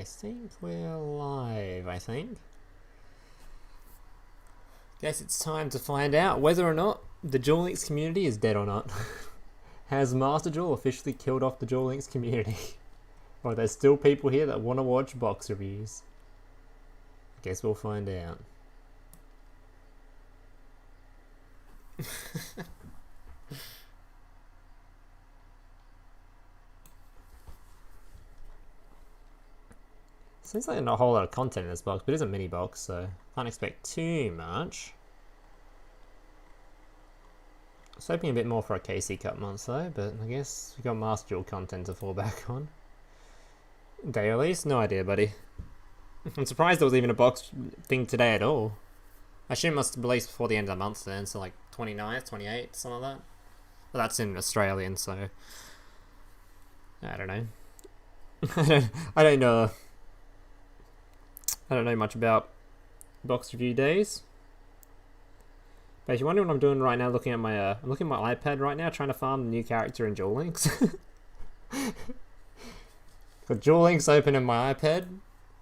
think we're live, I think. Guess it's time to find out whether or not the Duel Links community is dead or not. Has Master Duel officially killed off the Duel Links community? Or there's still people here that want to watch box reviews? Guess we'll find out. Seems like not a whole lot of content in this box, but it is a mini box, so can't expect too much. I was hoping a bit more for a KC Cup month though, but I guess we got Master Duel content to fall back on. Day release? No idea, buddy. I'm surprised there was even a box thing today at all. I assume it must have released before the end of the month then, so like 29th, 28th, something like that. But that's in Australian, so I don't know. I don't know. I don't know much about box review days. But if you're wondering what I'm doing right now, looking at my I'm looking at my iPad right now, trying to farm the new character in Duel Links. Got Duel Links open in my iPad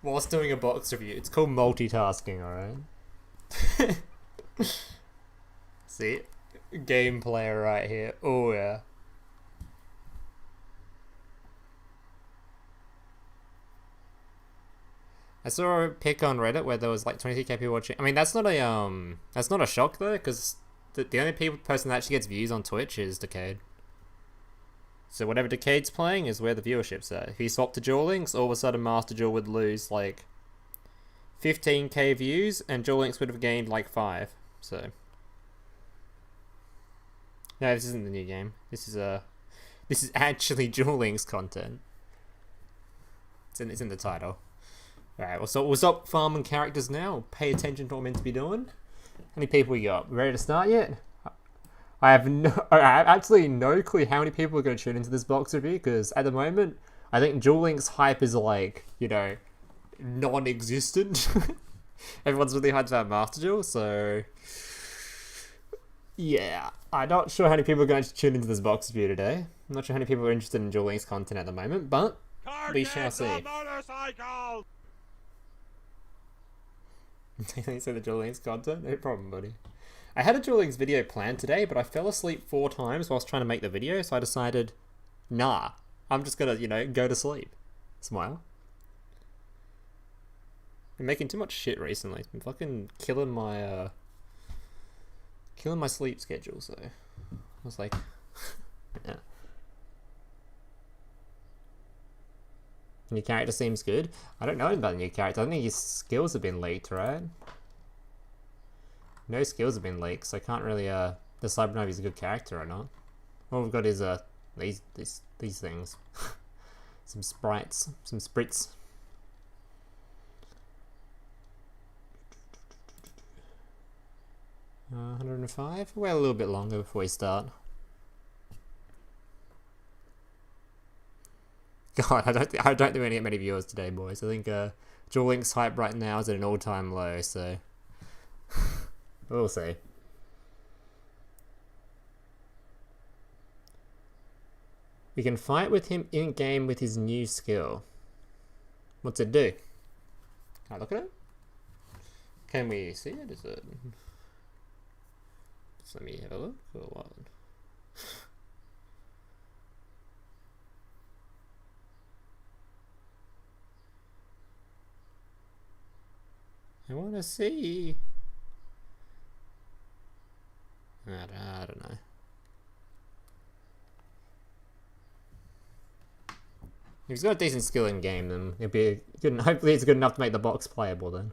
whilst doing a box review. It's called multitasking, alright? See? Game player right here. Oh yeah. I saw a pic on Reddit where there was like 23k people watching. I mean, that's not a shock though, because the only person that actually gets views on Twitch is Decade. So whatever Decade's playing is where the viewership's at. If he swapped to Duel Links, all of a sudden Master Duel would lose like 15k views, and Duel Links would have gained like 5. So no, this isn't the new game. This is actually Duel Links content. It's in the title. Alright, we'll stop farming characters now. Pay attention to what I'm meant to be doing. How many people we got? Ready to start yet? I have absolutely no clue how many people are going to tune into this box review, because at the moment, I think Duel Links hype is like, you know, non-existent. Everyone's really hyped about Master Duel, so yeah. I'm not sure how many people are going to tune into this box review today. I'm not sure how many people are interested in Duel Links content at the moment, but we shall see. They say the Duel Links content? No problem, buddy. I had a Duel Links video planned today, but I fell asleep 4 times whilst trying to make the video, so I decided, nah, I'm just gonna, you know, go to sleep. Smile. Been making too much shit recently. It's been fucking killing my sleep schedule, so I was like, yeah. New character seems good. I don't know about the new character. I think his skills have been leaked, right? No skills have been leaked, so I can't really decide whether he's a good character or not. All we've got is these things. Some sprites, some spritz. 105. We'll wait a little bit longer before we start. God, I don't think we're gonna get many viewers today, boys. I think Duel Links hype right now is at an all-time low, so we'll see. We can fight with him in-game with his new skill. What's it do? Can I look at it? Can we see it? Is it? Just let me have a look. Or what? I want to see. I don't know. If he's got a decent skill in game, then it'll be good. Hopefully, it's good enough to make the box playable. Then.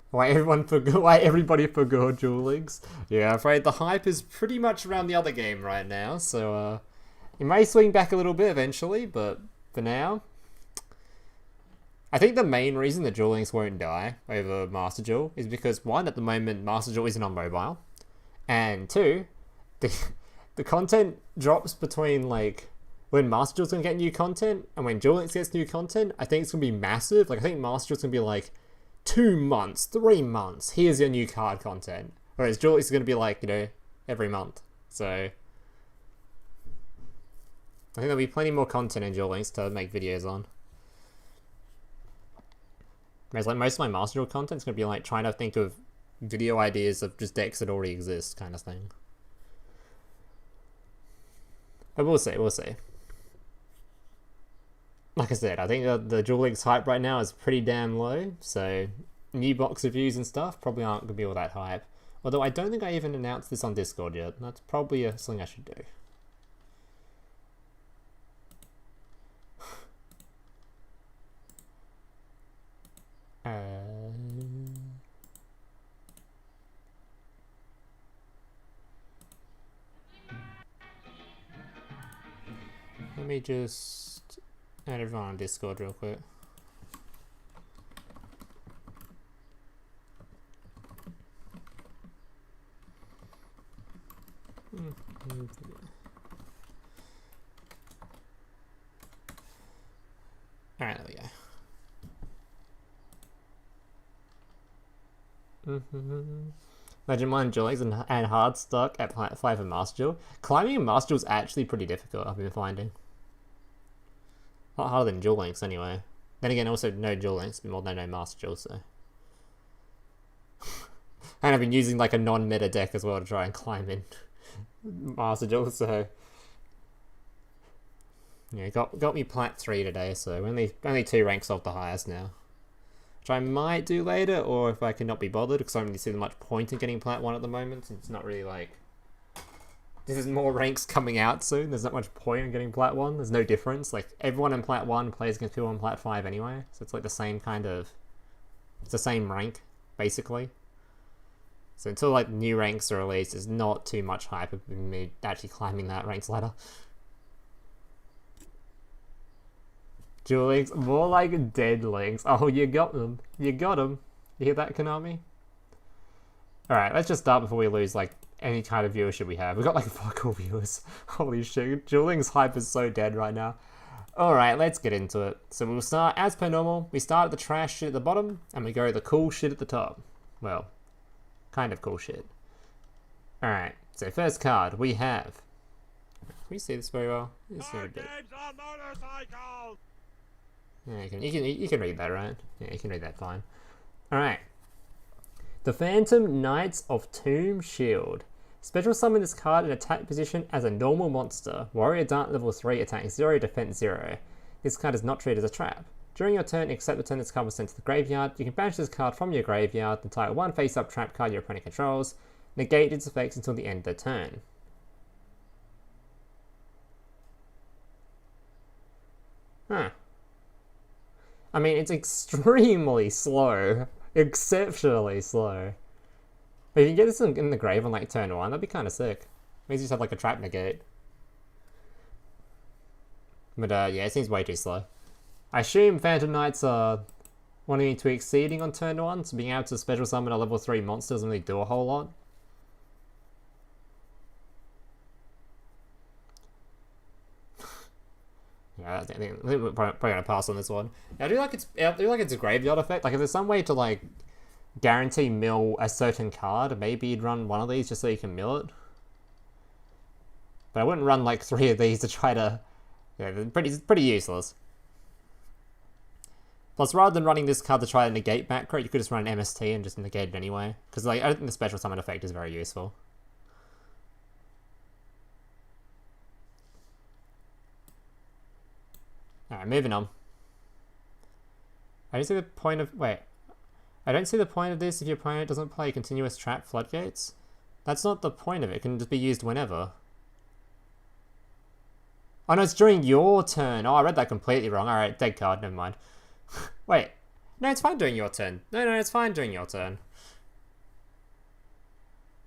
Why everybody forgot Duel Links? Yeah, I'm afraid the hype is pretty much around the other game right now. So it may swing back a little bit eventually, but for now. I think the main reason that Duel Links won't die over Master Duel is because, 1, at the moment, Master Duel isn't on mobile. And 2, the content drops between, like, when Master Duel's going to get new content and when Duel Links gets new content. I think it's going to be massive. Like, I think Master Duel's going to be, like, 2 months, 3 months. Here's your new card content. Whereas Duel Links is going to be, like, you know, every month. So I think there'll be plenty more content in Duel Links to make videos on. Whereas like most of my Master Duel content's gonna be like trying to think of video ideas of just decks that already exist, kind of thing. But we'll see, we'll see. Like I said, I think the Duel Links hype right now is pretty damn low, so new box reviews and stuff probably aren't gonna be all that hype. Although I don't think I even announced this on Discord yet. That's probably something I should do. Let me just add everyone on Discord real quick. Alright, there we go. Imagine mine Duel Links and hard stuck at 5 for Master Duel. Climbing in Master Duel is actually pretty difficult, I've been finding. A lot harder than Duel Links anyway. Then again, also no Duel Links, but more than no Master Duel, so. And I've been using like a non-meta deck as well to try and climb in Master Duel, so. Yeah, got me Plat 3 today, so only 2 ranks off the highest now. Which I might do later, or if I cannot be bothered, because I don't really see much point in getting Plat 1 at the moment. It's not really like... There's more ranks coming out soon, there's not much point in getting Plat 1, there's no difference. Like, everyone in Plat 1 plays against people in Plat 5 anyway, so it's like the same kind of... It's the same rank, basically. So until like new ranks are released, there's not too much hype of me actually climbing that ranks ladder. Duel Links, more like dead links. Oh, you got them. You got them. You hear that, Konami? Alright, let's just start before we lose, like, any kind of viewership we have. We've got, like, fuck all viewers. Holy shit. Duel Links hype is so dead right now. Alright, let's get into it. So we'll start, as per normal, we start at the trash shit at the bottom, and we go the cool shit at the top. Well, kind of cool shit. Alright, so first card, we have... Can we see this very well? Yeah, you can read that, right? Yeah, you can read that fine. Alright. The Phantom Knights of Tomb Shield. Special summon this card in attack position as a normal monster. Warrior Dart level 3, attack 0, defense 0. This card is not treated as a trap. During your turn, except the turn this card was sent to the graveyard, you can banish this card from your graveyard and target one face-up trap card your opponent controls. Negate its effects until the end of the turn. Huh. I mean, it's extremely slow. Exceptionally slow. But if you can get this in the grave on like turn 1, that'd be kind of sick. Means you just have like a trap negate. But yeah, it seems way too slow. I assume Phantom Knights are wanting to exceeding on turn 1, so being able to special summon a level 3 monster doesn't really do a whole lot. Yeah, I think we're probably gonna pass on this one. I do like it's a graveyard effect. Like, if there's some way to like guarantee mill a certain card, maybe you'd run one of these just so you can mill it. But I wouldn't run like 3 of these to try to. Yeah, they're pretty useless. Plus, rather than running this card to try to negate macro, you could just run an MST and just negate it anyway. Because like I don't think the special summon effect is very useful. Alright, moving on. I don't see the point of... Wait. I don't see the point of this if your opponent doesn't play continuous trap floodgates. That's not the point of it. It can just be used whenever. Oh no, it's during your turn. Oh, I read that completely wrong. Alright, dead card. Never mind. Wait. No, it's fine during your turn. No, it's fine during your turn.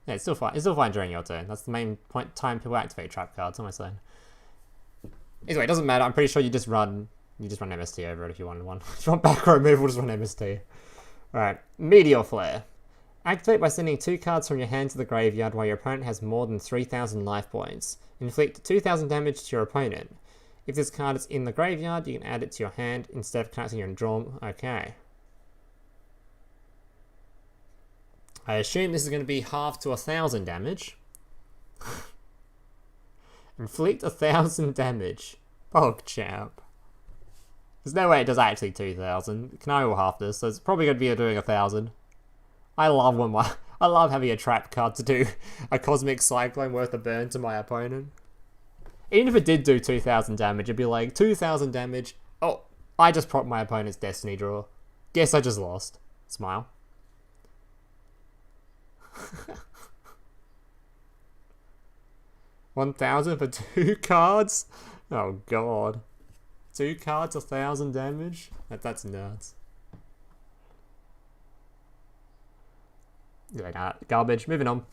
Yeah, it's still fine. It's still fine during your turn. That's the main time people activate trap cards. What am I saying? Anyway, it doesn't matter. I'm pretty sure you just run MST over it if you wanted one. If you want back row move, we'll just run MST. Alright, Meteor Flare. Activate by sending 2 cards from your hand to the graveyard while your opponent has more than 3,000 life points. Inflict 2,000 damage to your opponent. If this card is in the graveyard, you can add it to your hand instead of casting your draw. Okay. I assume this is going to be half to 1,000 damage. Inflict 1,000 damage. PogChamp. There's no way it does actually 2,000. It can only roll half this, so it's probably going to be doing 1,000. I love having a trap card to do a Cosmic Cyclone worth of burn to my opponent. Even if it did do 2,000 damage, it'd be like, 2,000 damage. Oh, I just propped my opponent's Destiny draw. Guess I just lost. Smile. 1,000 for 2 cards? Oh god. 2 cards, 1,000 damage? That's nuts. Yeah, nah, garbage. Moving on.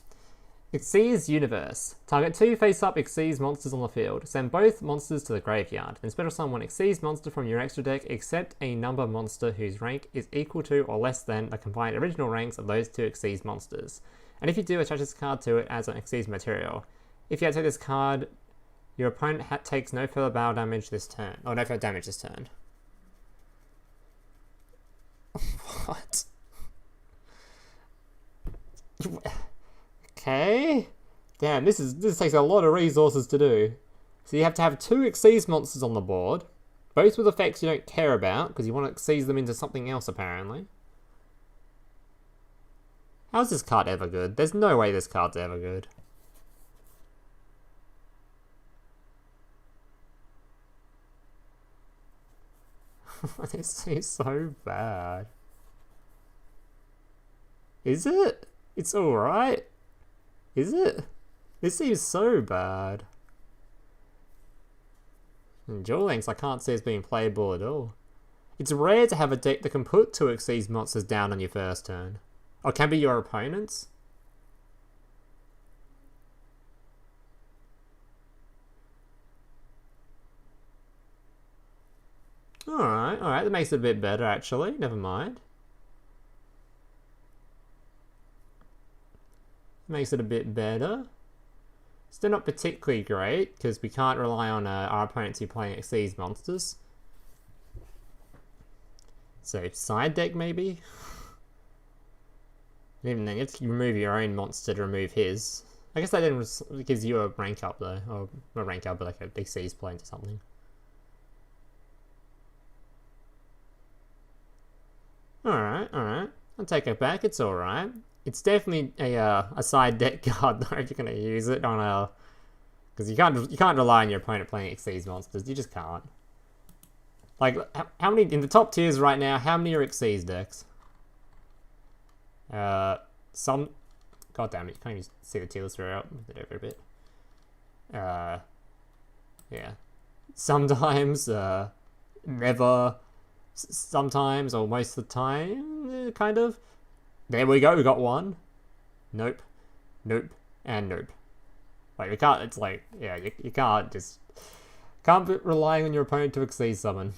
Xyz Universe. Target 2 face-up Xyz monsters on the field. Send both monsters to the graveyard. Then special summon one Xyz monster from your extra deck, except a number monster whose rank is equal to or less than the combined original ranks of those 2 Xyz monsters. And if you do, attach this card to it as an Xyz material. If you take this card, your opponent takes no further battle damage this turn. Oh, no further damage this turn. What? Okay. Damn, this takes a lot of resources to do. So you have to have 2 Xyz monsters on the board, both with effects you don't care about, because you want to Xyz them into something else, apparently. How's this card ever good? There's no way this card's ever good. This seems so bad. Is it? It's alright. Is it? This seems so bad. And Duel Links I can't see as being playable at all. It's rare to have a deck that can put 2 Xyz monsters down on your first turn. Or it can be your opponent's. Alright, that makes it a bit better actually, never mind. Makes it a bit better. Still not particularly great, because we can't rely on our opponents who are playing Xyz monsters. So, side deck maybe? Even then, you have to remove your own monster to remove his. I guess that then gives you a rank up though, or not a rank up, but like a Xyz play into something. Alright. I'll take it back, it's alright. It's definitely a side deck card though if you're gonna use it on a, because you can't rely on your opponent playing Xyz monsters. You just can't. Like how many in the top tiers right now? How many are Xyz decks? Some. God damn it! You can't even see the tier list very out. Move it over a bit. Yeah. Sometimes. Never. Sometimes or most of the time, kind of. There we go, we got one. Nope. And nope. Like, we can't, it's like, yeah, you can't just, can't be relying on your opponent to Xyz summon.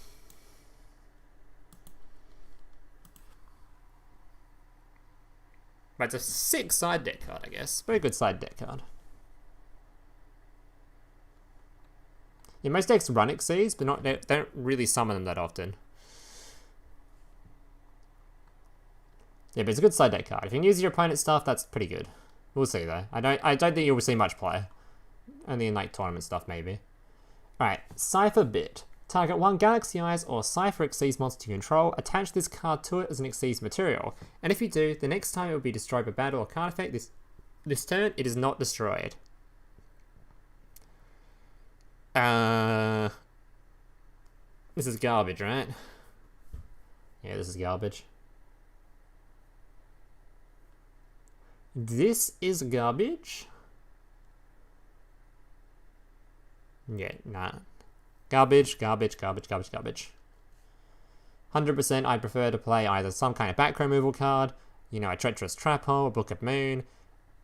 But it's a sick side deck card, I guess. Very good side deck card. Yeah, most decks run Xyz, but they don't really summon them that often. Yeah, but it's a good side deck card. If you can use your opponent's stuff, that's pretty good. We'll see though. I don't think you'll see much play. Only in like tournament stuff maybe. Alright, Cipher Bit. Target 1 Galaxy Eyes or Cipher Xyz monster you control. Attach this card to it as an Xyz material. And if you do, the next time it will be destroyed by battle or card effect, this turn it is not destroyed. This is garbage, right? Yeah, this is garbage. This is garbage. Yeah, nah. Garbage. 100% I'd prefer to play either some kind of back removal card, you know, a Treacherous Trap Hole, a Book of Moon,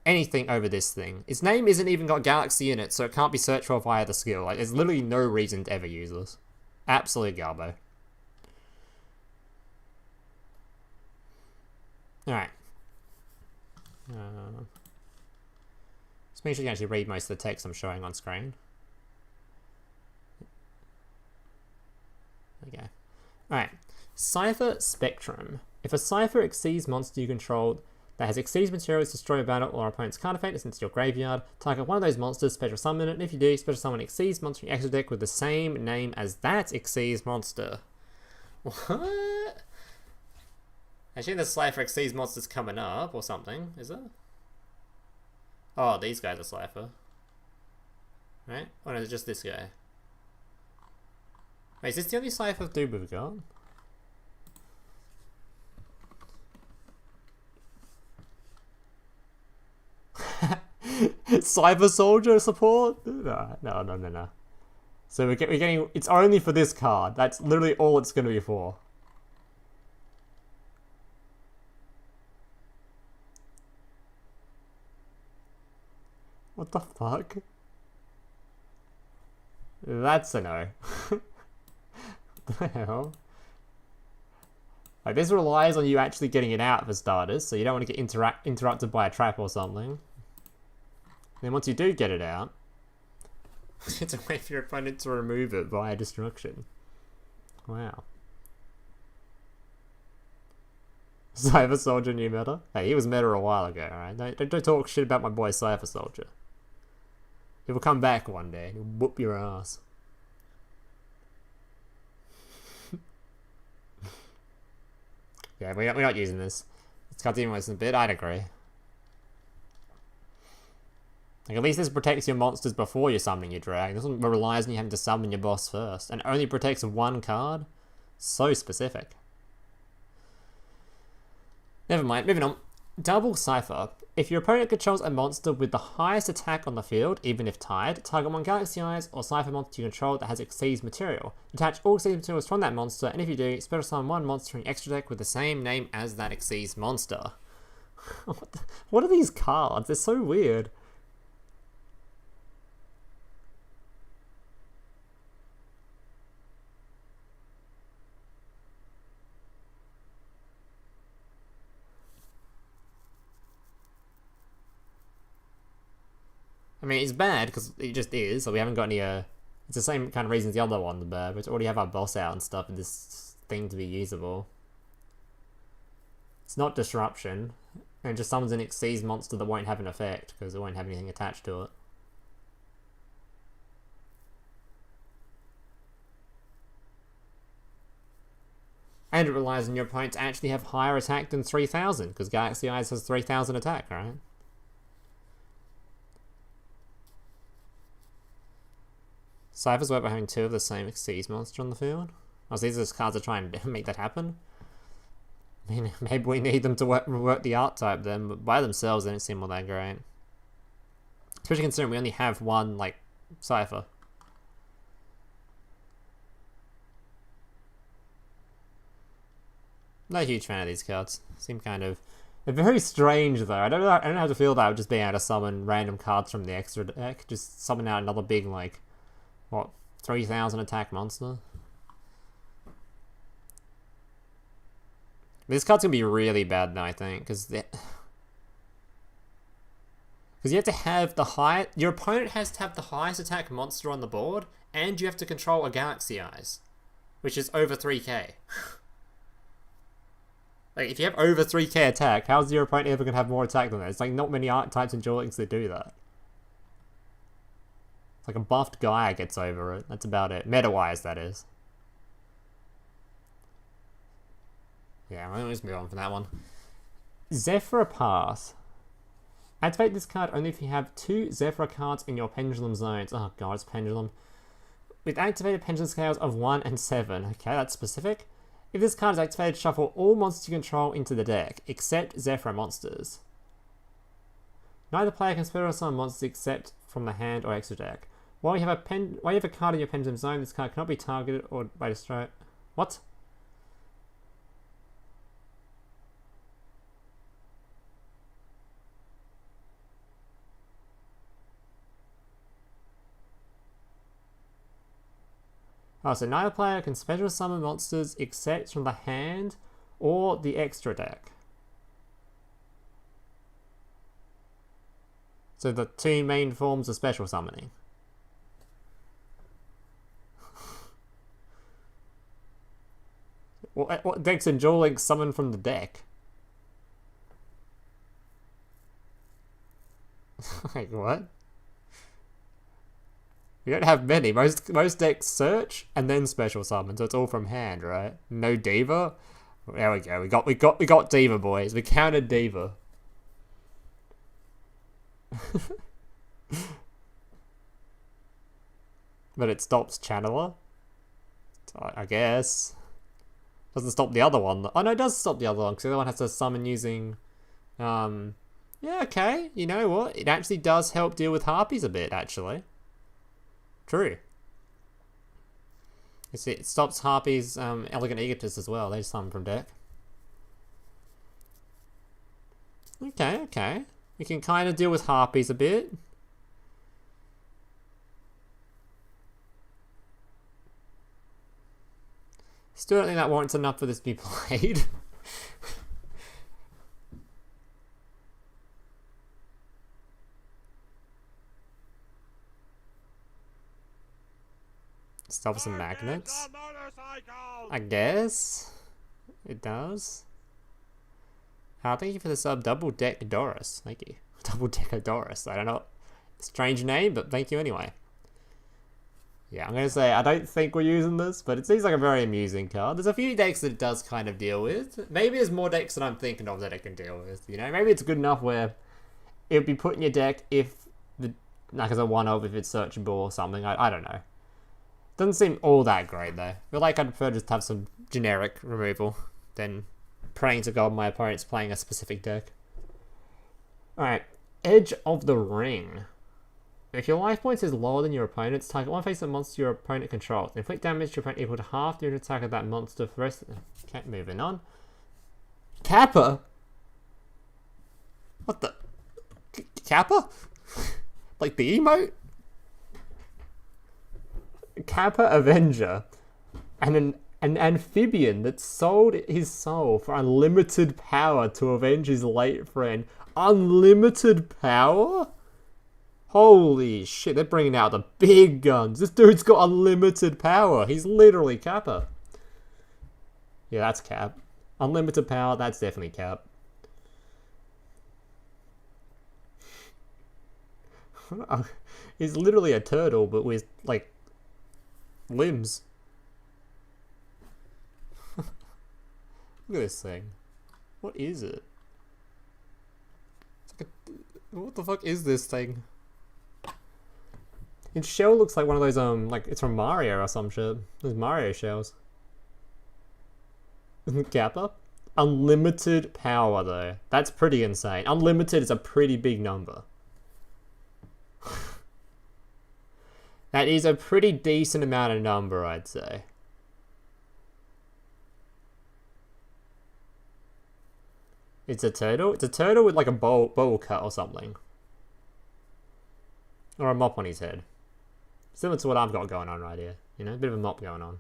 anything over this thing. Its name isn't even got Galaxy in it, so it can't be searched for via the skill. Like, there's literally no reason to ever use this. Absolute garbo. Alright. Just make sure you can actually read most of the text I'm showing on screen. There we go. Alright. Cipher Spectrum. If a Cipher Xyz monster you control that has Exceeds materials, destroy a battle or opponent's card effect is into your graveyard. Target one of those monsters, special summon it, and if you do, special summon Exceeds monster in your extra deck with the same name as that Exceeds monster. What? Actually, the Cipher Exceeds monster's coming up or something, is it? Oh, these guys are Cipher. Right? Or no, it's just this guy. Wait, is this the only Cipher dude we've got? Cyber Soldier support? No. So we're getting... It's only for this card. That's literally all it's going to be for. What the fuck? That's a no. What the hell? Like, this relies on you actually getting it out for starters, so you don't want to get interrupted by a trap or something. Then once you do get it out, you have to wait for your opponent to remove it via destruction. Wow. Cypher Soldier new meta? Hey, he was meta a while ago, alright? Don't talk shit about my boy Cypher Soldier. He will come back one day and he'll whoop your ass. Yeah, we're not using this. It's got even worse than a bit, I'd agree. Like, at least this protects your monsters before you're summoning your dragon. This one relies on you having to summon your boss first. And only protects one card? So specific. Never mind, moving on. Double Cipher. If your opponent controls a monster with the highest attack on the field, even if tied, target one Galaxy Eyes or Cipher monster you control that has Exceeds material. Attach all Exceeds materials from that monster, and if you do, special summon one monster in your extra deck with the same name as that Exceeds monster. What are these cards? They're so weird. I mean, it's bad because it just is, so we haven't got any, it's the same kind of reason as the other one, the bad. We already have our boss out and stuff for this thing to be usable. It's not disruption, and it just summons an Exceeds monster that won't have an effect, because it won't have anything attached to it. And it relies on your opponent to actually have higher attack than 3000, because Galaxy Eyes has 3000 attack, right? Cypher's work by having two of the same Exceeds monster on the field. Oh, so these are just cards that try and make that happen. I mean, maybe we need them to work the art type then, but by themselves they don't seem all that great. Especially considering we only have one, like, Cipher. Not a huge fan of these cards. Seem kind of... They're very strange though. I don't know how to feel about just being able to summon random cards from the extra deck. Just summon out another big, like... What, 3000 attack monster? This card's gonna be really bad now, I think, because you have to have the high. Your opponent has to have the highest attack monster on the board, and you have to control a Galaxy Eyes, which is over 3k. Like, if you have over 3k attack, how's your opponent ever gonna have more attack than that? It's like not many archetypes in Duel Links that do that. It's like a buffed Gaia gets over it. That's about it. Meta-wise, that is. Yeah, let's move on from that one. Zephyr Pass. Activate this card only if you have 2 Zephyr cards in your Pendulum zones. Oh god, it's Pendulum. With activated Pendulum scales of 1 and 7. Okay, that's specific. If this card is activated, shuffle all monsters you control into the deck, except Zephyr monsters. Neither player can special summon monsters except from the hand or extra deck. While you have a card in your Pendulum zone, this card cannot be targeted or by destroy. What? Oh, so neither player can special summon monsters except from the hand or the extra deck. So the 2 main forms of special summoning. What decks in Duel Links summon from the deck? Like, what? We don't have many. Most decks search and then special summon, so it's all from hand, right? No Diva. There we go. We got Diva, boys. We counted Diva. But it stops Channeler. I guess. Doesn't stop the other one. Oh no, it does stop the other one because the other one has to summon using. Yeah, okay. You know what? It actually does help deal with harpies a bit, actually. True. You see, it stops harpies, elegant egotist as well. They summon from deck. Okay, okay. You can kind of deal with harpies a bit. Still don't think that warrants enough for this to be played. Stop some magnets. I guess. It does. Thank you for the sub, Double Deck Doris. Thank you. Double Decker Doris. I don't know. Strange name, but thank you anyway. Yeah, I'm going to say, I don't think we're using this, but it seems like a very amusing card. There's a few decks that it does kind of deal with. Maybe there's more decks that I'm thinking of that it can deal with. You know, maybe it's good enough where it would be put in your deck if the, like as a one-of if it's searchable or something. I don't know. Doesn't seem all that great though. I feel like I'd prefer just to have some generic removal than praying to God my opponent's playing a specific deck. Alright, Edge of the Ring. If your life points is lower than your opponent's, target one face of monster your opponent controls. Inflict damage to your opponent equal to half the attack of that monster for the rest of the... Okay, moving on. Kappa? What the... Kappa? Like the emote? Kappa Avenger. And an amphibian that sold his soul for unlimited power to avenge his late friend. Unlimited power? Holy shit, they're bringing out the big guns. This dude's got unlimited power. He's literally Kappa. Yeah, that's Cap. Unlimited power, that's definitely Cap. He's literally a turtle, but with, like, limbs. Look at this thing. What is it? It's like a... What the fuck is this thing? Its shell looks like one of those, like, it's from Mario or some shit. Those Mario shells. Kappa? Unlimited power, though. That's pretty insane. Unlimited is a pretty big number. That is a pretty decent amount of number, I'd say. It's a turtle? It's a turtle with, like, a bowl cut or something. Or a mop on his head. Similar to what I've got going on right here. You know, a bit of a mop going on.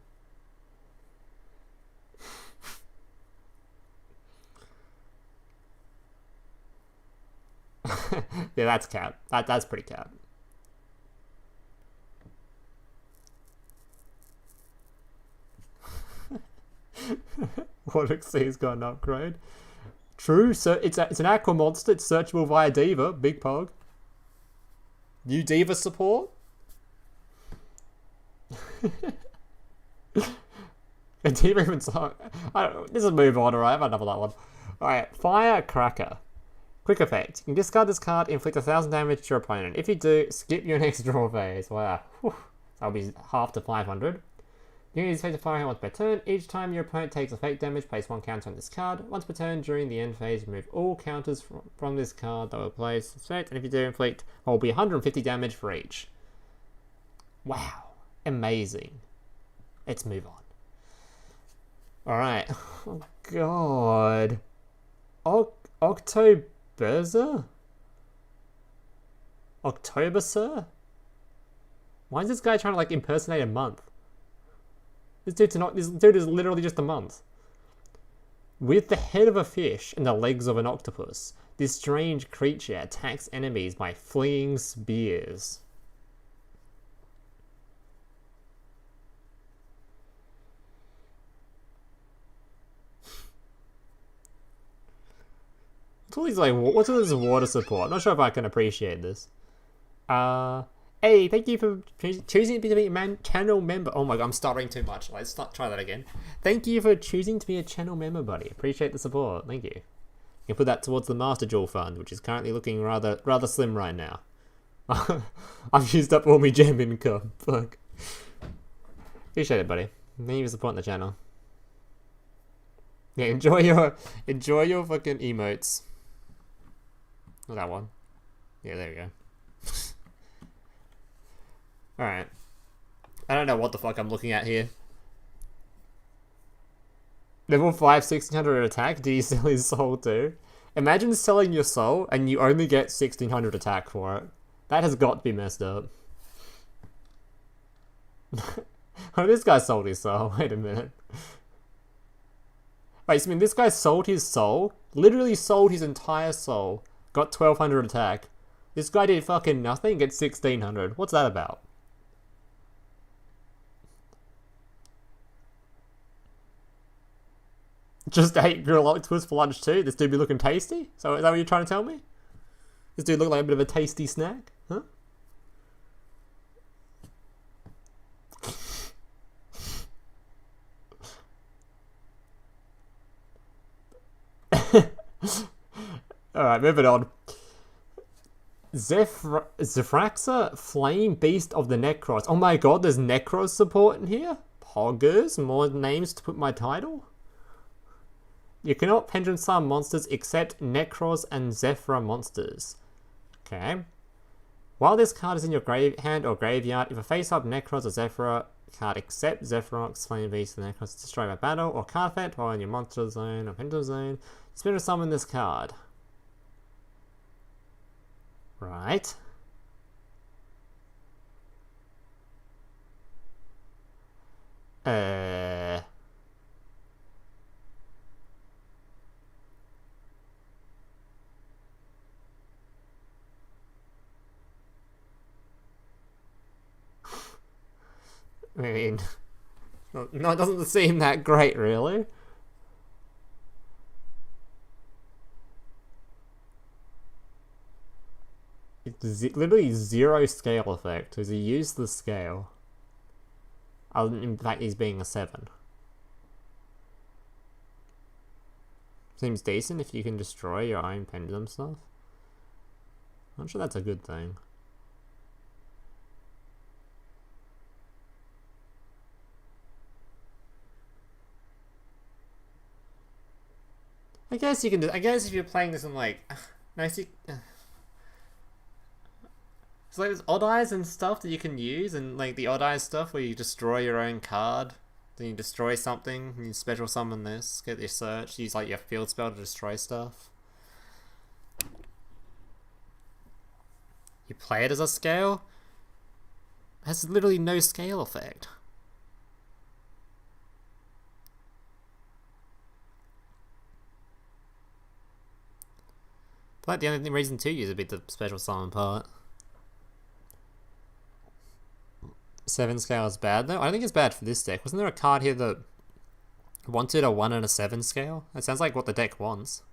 Yeah, that's Cap. That's pretty Cap. Wodixie's got an upgrade. True, so it's an aqua monster. It's searchable via Diva. Big Pog. New Diva support? A Diva even song. This is a move on, alright? I've had enough of that one. Alright, Firecracker. Quick effect. You can discard this card, inflict 1,000 damage to your opponent. If you do, skip your next draw phase. Wow. Whew. That'll be half to 500. You can use effect of Fire once per turn. Each time your opponent takes effect damage, place one counter on this card. Once per turn during the end phase, remove all counters from this card that will place effect. And if you do inflict, it will be 150 damage for each. Wow. Amazing. Let's move on. Alright. Oh, God. Octoberzer? Octoberzer? Why is this guy trying to, like, impersonate a month? This dude is literally just a month. With the head of a fish and the legs of an octopus, this strange creature attacks enemies by flinging spears. What's all these, like, what's all this water support? I'm not sure if I can appreciate this. Hey, thank you for choosing to be a channel member. Oh my god, I'm stuttering too much. Let's try that again. Thank you for choosing to be a channel member, buddy. Appreciate the support. Thank you. You can put that towards the Master Duel Fund, which is currently looking rather slim right now. I've used up all my gem income. Fuck. Appreciate it, buddy. Thank you for supporting the channel. Yeah, enjoy your fucking emotes. Oh, that one. Yeah, there we go. Alright. I don't know what the fuck I'm looking at here. Level 5, 1600 attack. Did he sell his soul too? Imagine selling your soul and you only get 1600 attack for it. That has got to be messed up. Oh, this guy sold his soul. Wait a minute. Wait, so I mean this guy sold his soul? Literally sold his entire soul. Got 1200 attack. This guy did fucking nothing, gets 1600. What's that about? Just ate grilled octopus for lunch too? This dude be looking tasty? So is that what you're trying to tell me? This dude look like a bit of a tasty snack? Huh? Alright, moving on. Zephyraxa, Flame Beast of the Necros. Oh my god, there's Necros support in here? Poggers? More names to put my title? You cannot pendulum summon monsters except Necros and Zephyr monsters. Okay. While this card is in your hand or graveyard, if a face-up Necros or Zephyr card except Zephyrox, Flame Beast, and Necros is destroyed by battle or card effect while in your monster zone or pendulum zone, spin or summon this card. Right. I mean, no, it doesn't seem that great, really. It's literally zero scale effect. Does he use the scale? In fact, he's being a 7. Seems decent if you can destroy your own pendulum stuff. I'm sure that's a good thing. I guess you can do. I guess if you're playing this in like, nice. So like there's odd eyes and stuff that you can use, and like the odd eyes stuff where you destroy your own card, then you destroy something, and you special summon this, get your search, use like your field spell to destroy stuff. You play it as a scale. It has literally no scale effect. I feel like the only reason to use it would be the special summon part. 7 scale is bad though? I don't think it's bad for this deck. Wasn't there a card here that wanted a 1 and a 7 scale? That sounds like what the deck wants.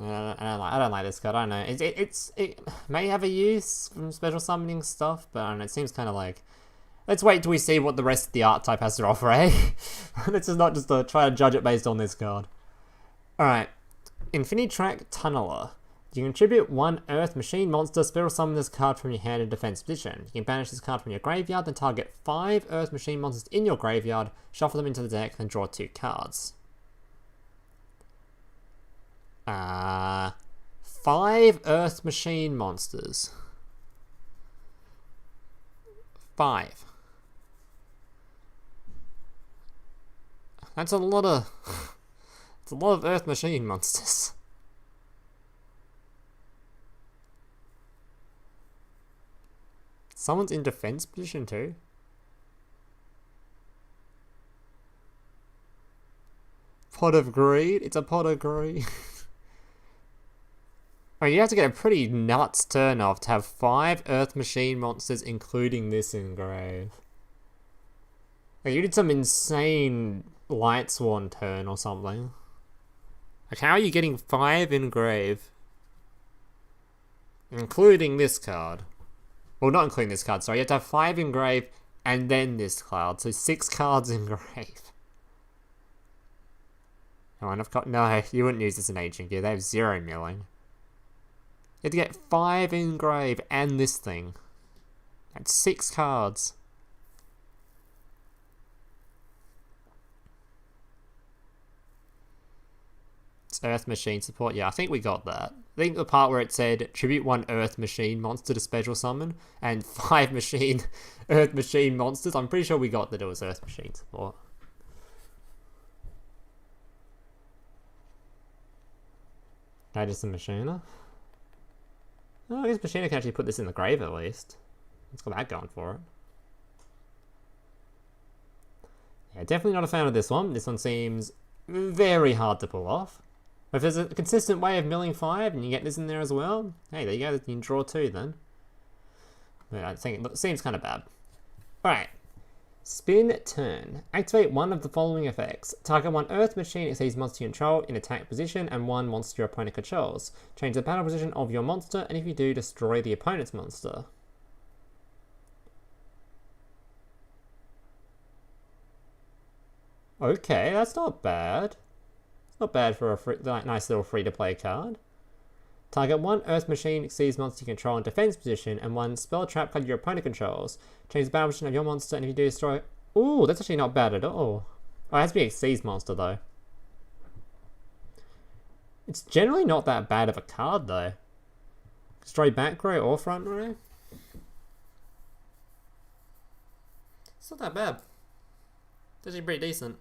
I don't like this card. I don't know. It may have a use from special summoning stuff, but I don't know. It seems kind of like. Let's wait till we see what the rest of the archetype has to offer, eh? Let's just not just try to judge it based on this card. Alright. INFINITRACK Tunneler. You can contribute 1 Earth Machine monster, special summon this card from your hand in defense position. You can banish this card from your graveyard, then target 5 Earth Machine monsters in your graveyard, shuffle them into the deck, then draw 2 cards. 5 Earth Machine monsters. 5. That's a lot of... It's a lot of Earth Machine monsters. Someone's in defense position too. Pot of Greed? It's a Pot of Greed. I mean, you have to get a pretty nuts turn off to have 5 Earth Machine monsters, including this in grave. Like, you did some insane Light Sworn turn or something. Like, how are you getting 5 engrave? Including this card. Well, not including this card, sorry. You have to have 5 engrave and then this card. So 6 cards engrave. Oh, and I've got... No, you wouldn't use this in Ancient Gear. They have 0 milling. You have to get 5 engrave and this thing. That's 6 cards. It's Earth Machine support. Yeah, I think we got that. I think the part where it said tribute 1 Earth Machine monster to special summon and 5 Earth Machine monsters. I'm pretty sure we got that it was Earth Machine support. Just a Machina. Oh, I guess Machina can actually put this in the grave at least. It's got that going for it. Yeah, definitely not a fan of this one. This one seems very hard to pull off. If there's a consistent way of milling 5 and you get this in there as well, hey, there you go. You can draw 2 then. But I think it seems kind of bad. Alright. Spin turn. Activate one of the following effects. Target 1 Earth Machine exceeds monster you control in attack position and 1 monster your opponent controls. Change the battle position of your monster, and if you do, destroy the opponent's monster. Okay, that's not bad. It's not bad for a nice little free-to-play card. Target 1 Earth Machine exceeds monster you control in defense position and 1 spell trap card your opponent controls. Change the battle position of your monster, and if you do, destroy... Ooh, that's actually not bad at all. Oh, it has to be exceeds monster though. It's generally not that bad of a card though. Destroy back row or front row. It's not that bad. It's actually pretty decent.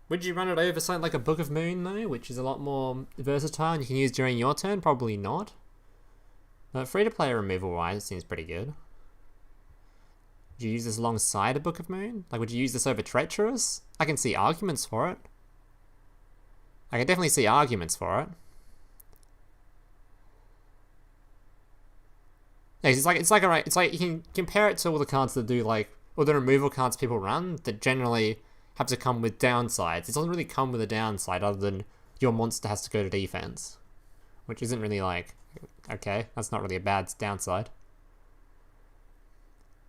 Would you run it over something like a Book of Moon though, which is a lot more versatile and you can use during your turn? Probably not. But free-to-play removal wise, it seems pretty good. Would you use this alongside a Book of Moon? Like, would you use this over Treacherous? I can see arguments for it. I can definitely see arguments for it. Yeah, it's like you can compare it to all the cards that do like all the removal cards people run that generally have to come with downsides. It doesn't really come with a downside other than your monster has to go to defense, which isn't really like, okay, that's not really a bad downside.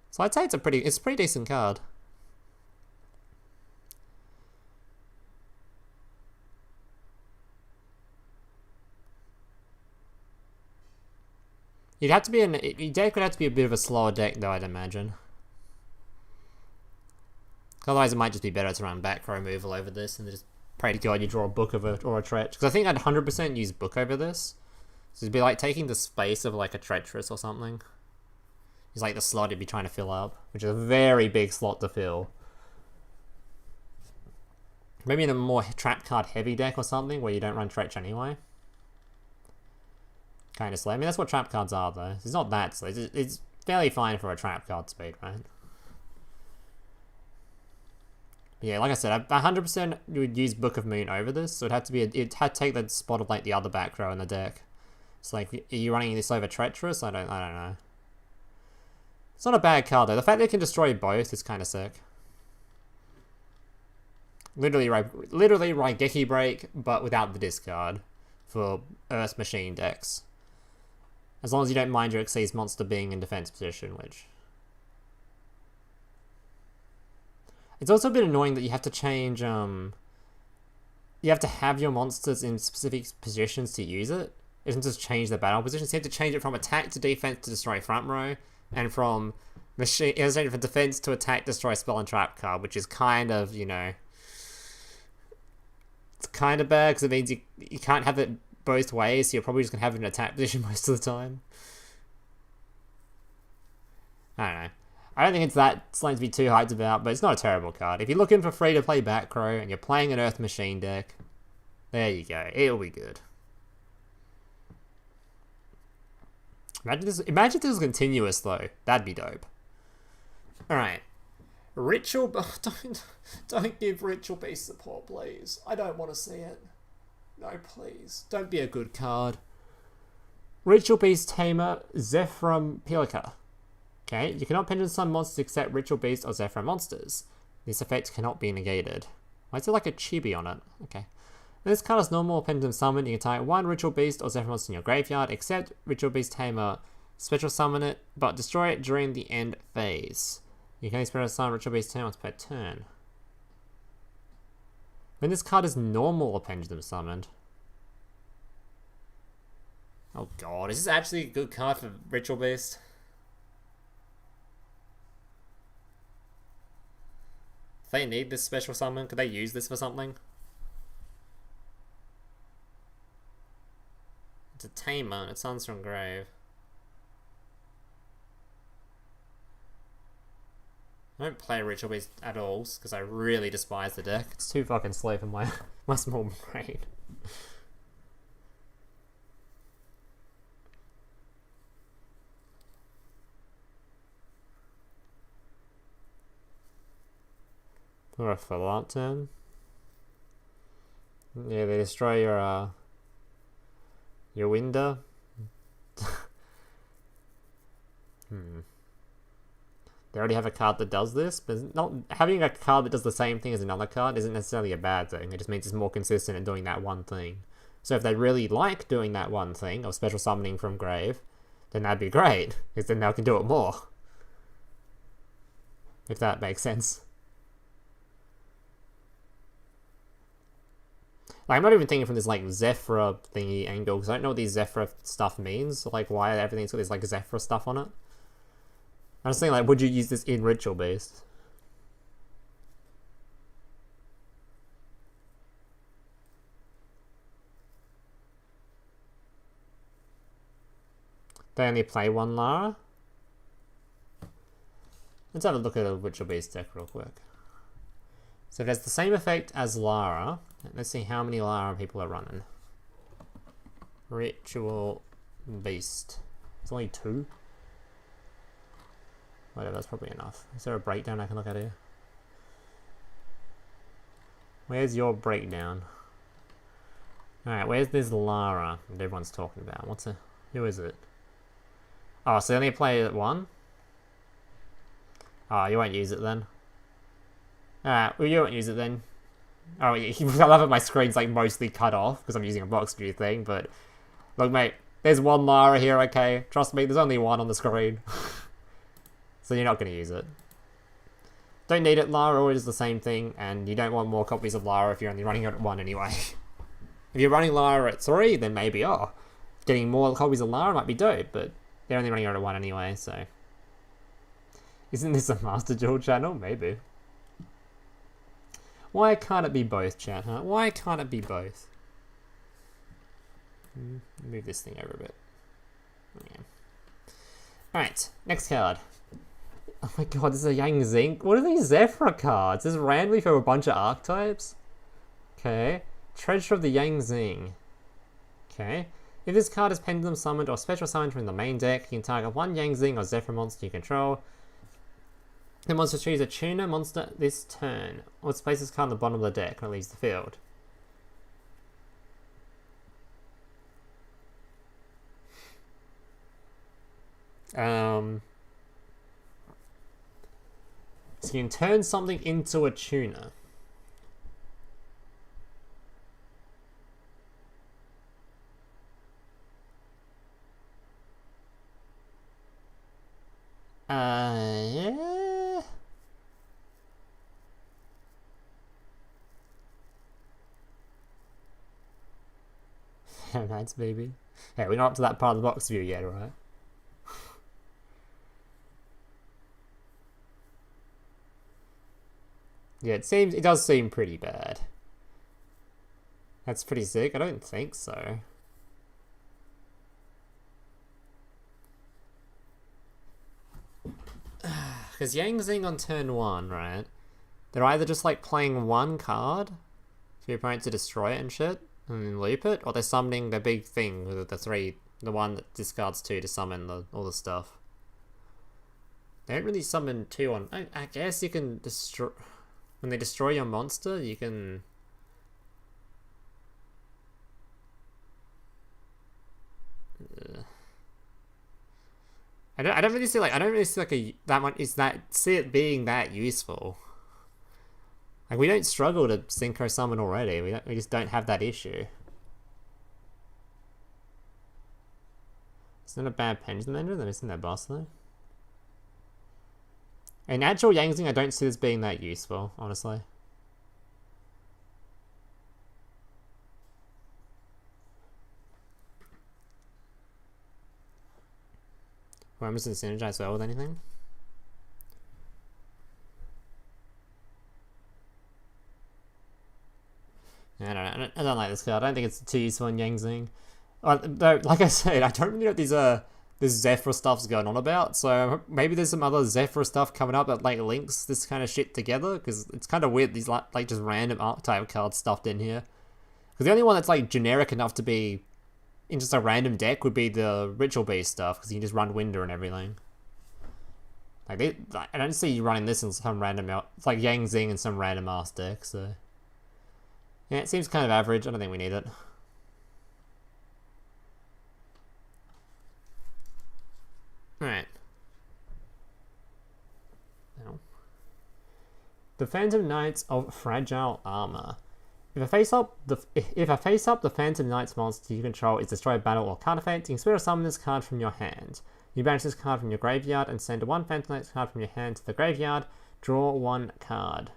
So I'd say it's a pretty decent card. Your deck would have to be a bit of a slower deck though, I'd imagine. Otherwise, it might just be better to run back row removal over this and just pray to God you draw a book of it or a Tretch. Because I think I'd 100% use book over this. So it'd be like taking the space of like a Treacherous or something. It's like the slot you'd be trying to fill up, which is a very big slot to fill. Maybe in a more trap card heavy deck or something where you don't run Tretch anyway. Kind of slow. I mean, that's what trap cards are though. It's not that slow. It's fairly fine for a trap card speed, right? Yeah, like I said, 100% would use Book of Moon over this, so it'd have to take the spot of like the other back row in the deck. So like, are you running this over Treacherous? I don't know. It's not a bad card though. The fact that it can destroy both is kind of sick. Literally Raigeki Break, but without the discard for Earth Machine decks. As long as you don't mind your Xyz monster being in defense position, which... It's also a bit annoying that you have to change, you have to have your monsters in specific positions to use it. It doesn't just change the battle position. So you have to change it from attack to defense to destroy front row, and from machine, it has to change it from defense to attack, destroy spell and trap card, which is kind of, you know, it's kind of bad because it means you can't have it both ways. So you're probably just gonna have it in attack position most of the time. I don't know. I don't think it's that something to be too hyped about, but it's not a terrible card. If you're looking for free-to-play back row and you're playing an Earth Machine deck, there you go. It'll be good. Imagine if this was continuous, though. That'd be dope. Alright. Ritual... Oh, don't give ritual-based support, please. I don't want to see it. No, please. Don't be a good card. Ritual Beast Tamer, Zephyr Pilica. Okay, you cannot pendulum summon monsters except ritual beasts or Zephyr monsters. This effect cannot be negated. Why is there like a chibi on it? Okay. When this card is normal pendulum summon, you can target one ritual beast or Zephyr monster in your graveyard, except ritual beast tamer. Special summon it, but destroy it during the end phase. You can only special summon ritual beast tamer once per turn. When this card is normal or pendulum summoned. Oh god, is this actually a good card for ritual beast? If they need this special summon, could they use this for something? It's a tamer, it summons from grave. I don't play Ritual Beast at all, because I really despise the deck. It's too fucking slow for my, my small brain. Or a follow-up turn. Yeah, they destroy your window. They already have a card that does this, but not having a card that does the same thing as another card isn't necessarily a bad thing. It just means it's more consistent in doing that one thing. So if they really like doing that one thing, of special summoning from grave, then that'd be great, because then they can do it more. If that makes sense. Like, I'm not even thinking from this, like, Zephyr thingy angle, because I don't know what these Zephyr stuff means. Like, why everything's got this, like, Zephyr stuff on it. I was thinking, like, would you use this in Ritual Beast? They only play one Lara? Let's have a look at a Ritual Beast deck real quick. So it has the same effect as Lara. Let's see how many Lara people are running. Ritual Beast. It's only 2. Whatever, that's probably enough. Is there a breakdown I can look at here? Where's your breakdown? Alright, where's this Lara that everyone's talking about? Who is it? Oh, so they only play at 1? Oh, you won't use it then. Alright, well, you won't use it then. Oh, I love it, my screen's like mostly cut off because I'm using a box view thing, but look, mate, there's one Lara here, okay? Trust me, there's only one on the screen. So you're not going to use it. Don't need it, Lara always is the same thing, and you don't want more copies of Lara if you're only running it at 1 anyway. If you're running Lara at 3, then maybe, getting more copies of Lara might be dope, but they're only running it at 1 anyway, so. Isn't this a Master Duel channel? Maybe. Why can't it be both, chat, huh? Why can't it be both? Move this thing over a bit. Yeah. Alright, next card. Oh my god, this is a Yang Zing. What are these Zephyr cards? This is randomly for a bunch of archetypes? Okay. Treasure of the Yang Zing. Okay. If this card is pendulum summoned or special summoned from the main deck, you can target one Yang Zing or Zephyr monster you control. The monster chooses a tuner monster this turn. Or place this card on the bottom of the deck when it leaves the field. So you can turn something into a tuner. Yeah. Fair nights, baby. Hey, we're not up to that part of the box view yet, right? Yeah, it does seem pretty bad. That's pretty sick. I don't think so. Because Yang Zing on turn 1, right? They're either just like playing one card for your opponent to destroy it and shit, and then loop it, or they're summoning the big thing with the one that discards 2 to summon all the stuff. They don't really summon 2 on. I guess you can destroy. When they destroy your monster, you can. I don't really see like that much see it being that useful. Like we don't struggle to synchro summon already. We just don't have that issue. It's not a bad pendulum engine. They're missing their boss though. In actual Yangzing, I don't see this being that useful, honestly. Worm doesn't synergize well with anything. I don't like this card. I don't think it's too useful in Yangzing. Though, like I said, I don't really know what this Zephyr stuff's going on about. So maybe there's some other Zephyr stuff coming up that like links this kind of shit together. Because it's kind of weird. These like just random archetype cards stuffed in here. Because the only one that's like generic enough to be in just a random deck would be the Ritual Beast stuff. Because you can just run Winder and everything. Like I don't see you running this in some random. It's like Yangzing and some random ass deck. So yeah, it seems kind of average. I don't think we need it. Alright. Now. The Phantom Knights of Fragile Armor. If a face-up the Phantom Knights monster you control is destroyed, battle, or card effect, you can spirit summon this card from your hand. You banish this card from your graveyard and send one Phantom Knights card from your hand to the graveyard. Draw one card.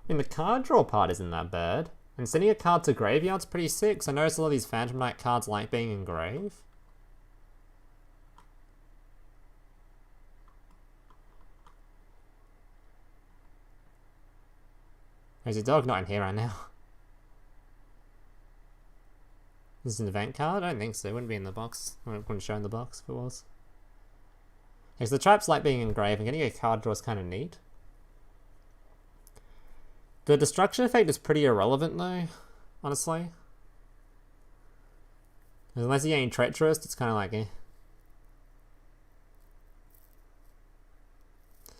The card draw part isn't that bad. And sending a card to graveyard's pretty sick, so I notice a lot of these Phantom Knight cards like being in grave. There's a dog not in here right now. This is an event card? I don't think so. It wouldn't be in the box. I wouldn't show in the box if it was. Because the traps like being in grave and getting a card draw is kind of neat. The destruction effect is pretty irrelevant though, honestly. Unless you're getting treacherous, it's kind of like eh.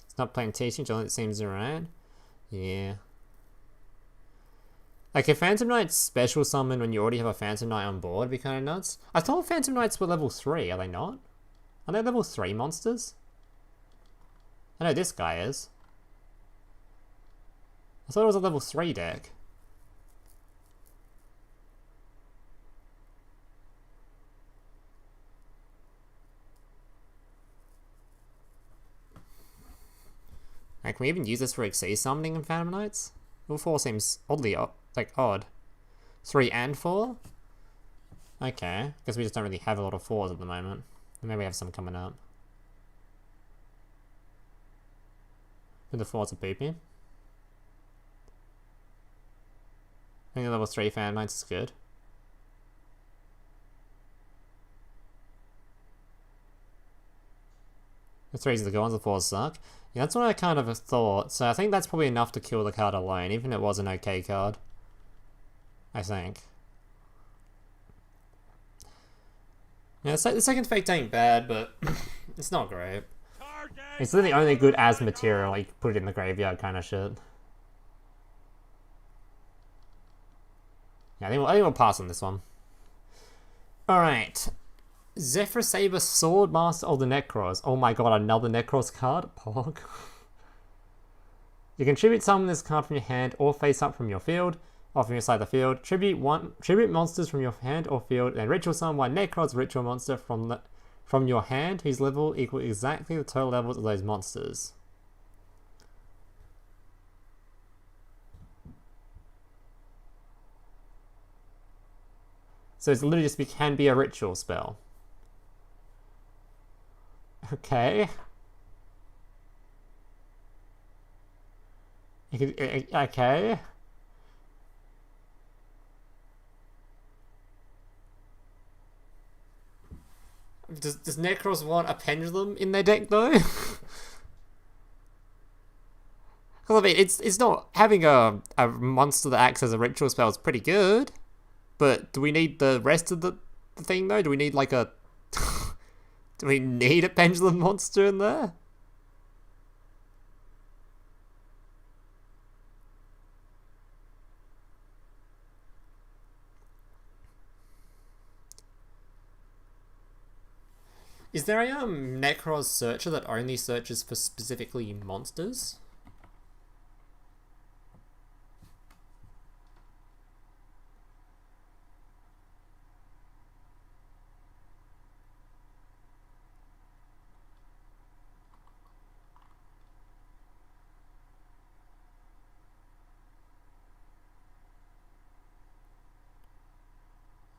It's not playing teaching, so it seems alright. Yeah. Like, if Phantom Knight's special summon when you already have a Phantom Knight on board would be kind of nuts. I thought Phantom Knights were level 3, are they not? Are they level 3 monsters? I know this guy is. I thought it was a level 3 deck. Like, can we even use this for Xyz summoning in Phantom Knights? Level 4 seems oddly odd. 3 and 4? Okay, guess we just don't really have a lot of 4s at the moment. Maybe we have some coming up. But the 4s are poopy. I think the level 3 Phantom Knights is good. The 3s are the good ones, the 4s suck. Yeah, that's what I kind of thought. So I think that's probably enough to kill the card alone, even if it was an okay card. I think. Yeah, the second fake ain't bad, but it's not great. It's literally only good as material, like put it in the graveyard kind of shit. Yeah, I think we'll pass on this one. Alright. Zephyr Saber Sword Master of the Necros. Oh my god, another Necros card? Pog. You can tribute summon this card from your hand or face up from your field, or from your side of the field. Tribute monsters from your hand or field, and ritual summon one Necros ritual monster from your hand, whose level equal exactly the total levels of those monsters. So it's literally just can be a ritual spell. Okay. Okay. Does Necros want a pendulum in their deck though? Because I mean, it's not having a monster that acts as a ritual spell is pretty good, but do we need the rest of the thing though? Do we need like a do we need a pendulum monster in there? Is there a Necros searcher that only searches for specifically monsters?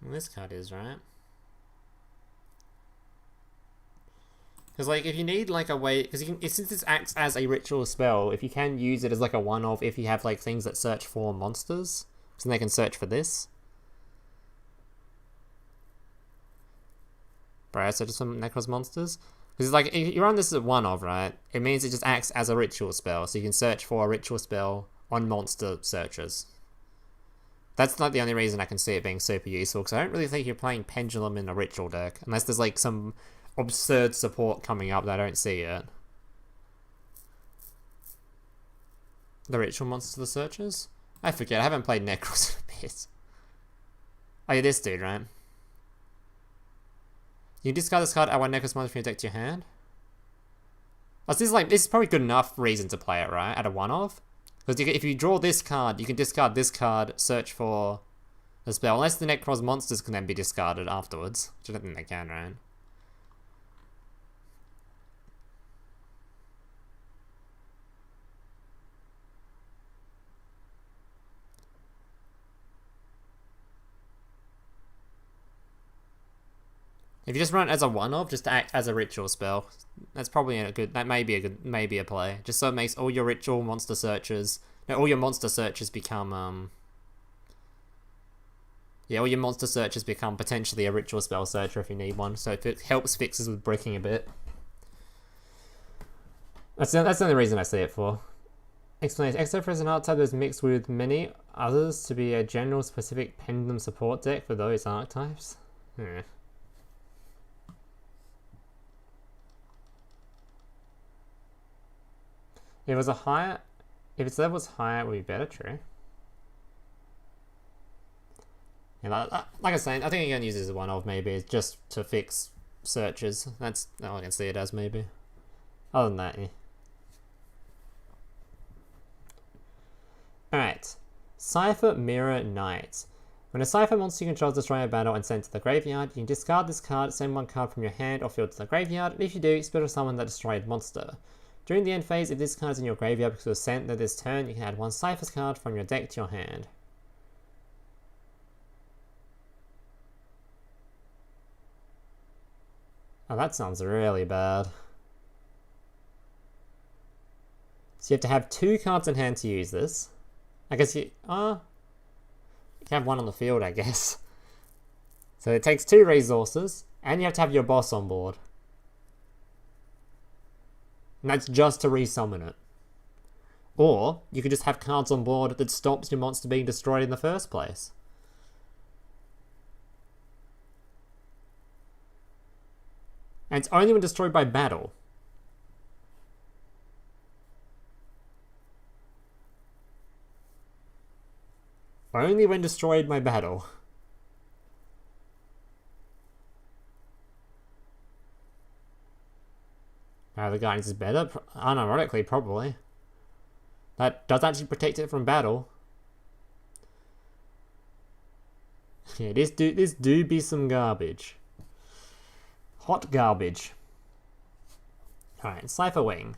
Well, this card is, right? Because, like, if you need, like, a way... Because since this acts as a ritual spell, if you can use it as, like, a one-off if you have, like, things that search for monsters, so then they can search for this. Right, so just some Necros monsters. Because, like, if you run this as one-off, right, it means it just acts as a ritual spell, so you can search for a ritual spell on monster searches. That's not the only reason I can see it being super useful, because I don't really think you're playing Pendulum in a ritual deck, unless there's, like, some absurd support coming up that I don't see yet. The ritual monsters to the searchers? I forget, I haven't played Necros in a bit. Oh, yeah, this dude, right? You can discard this card, add one Necros monster from your deck to your hand. Oh, so this is probably good enough reason to play it, right? At a one-off? Because if you draw this card, you can discard this card, search for the spell. Unless the Necros monsters can then be discarded afterwards. Which I don't think they can, right? If you just run it as a one-off, just to act as a ritual spell, that's probably a good. That may be a play. Just so it makes all your ritual monster searches, no, all your monster searches become yeah, all your monster searches become potentially a ritual spell searcher if you need one. So if it helps fixes with bricking a bit, that's the only reason I see it for. Explanation: Extra is an archetype that is mixed with many others to be a general specific pendulum support deck for those archetypes. If its level was higher, it would be better, true. Yeah, like I was saying, I think you're gonna use this as one of maybe just to fix searches. That's all I can see it as maybe. Other than that, yeah. Alright. Cipher Mirror Knight. When a Cipher monster you control is destroyed in a battle and sent to the graveyard, you can discard this card, send one card from your hand or field to the graveyard, and if you do, special summon the destroyed monster. During the end phase, if this card is in your graveyard because it was sent this turn, you can add one Cipher's card from your deck to your hand. Oh, that sounds really bad. So you have to have 2 cards in hand to use this. I guess you can have one on the field, I guess. So it takes 2 resources, and you have to have your boss on board. And that's just to resummon it. Or, you could just have cards on board that stops your monster being destroyed in the first place. And it's only when destroyed by battle. Only when destroyed by battle. The guidance is better? Unironically, probably. That does actually protect it from battle. Yeah, this do be some garbage. Hot garbage. Alright, Cipher Wing.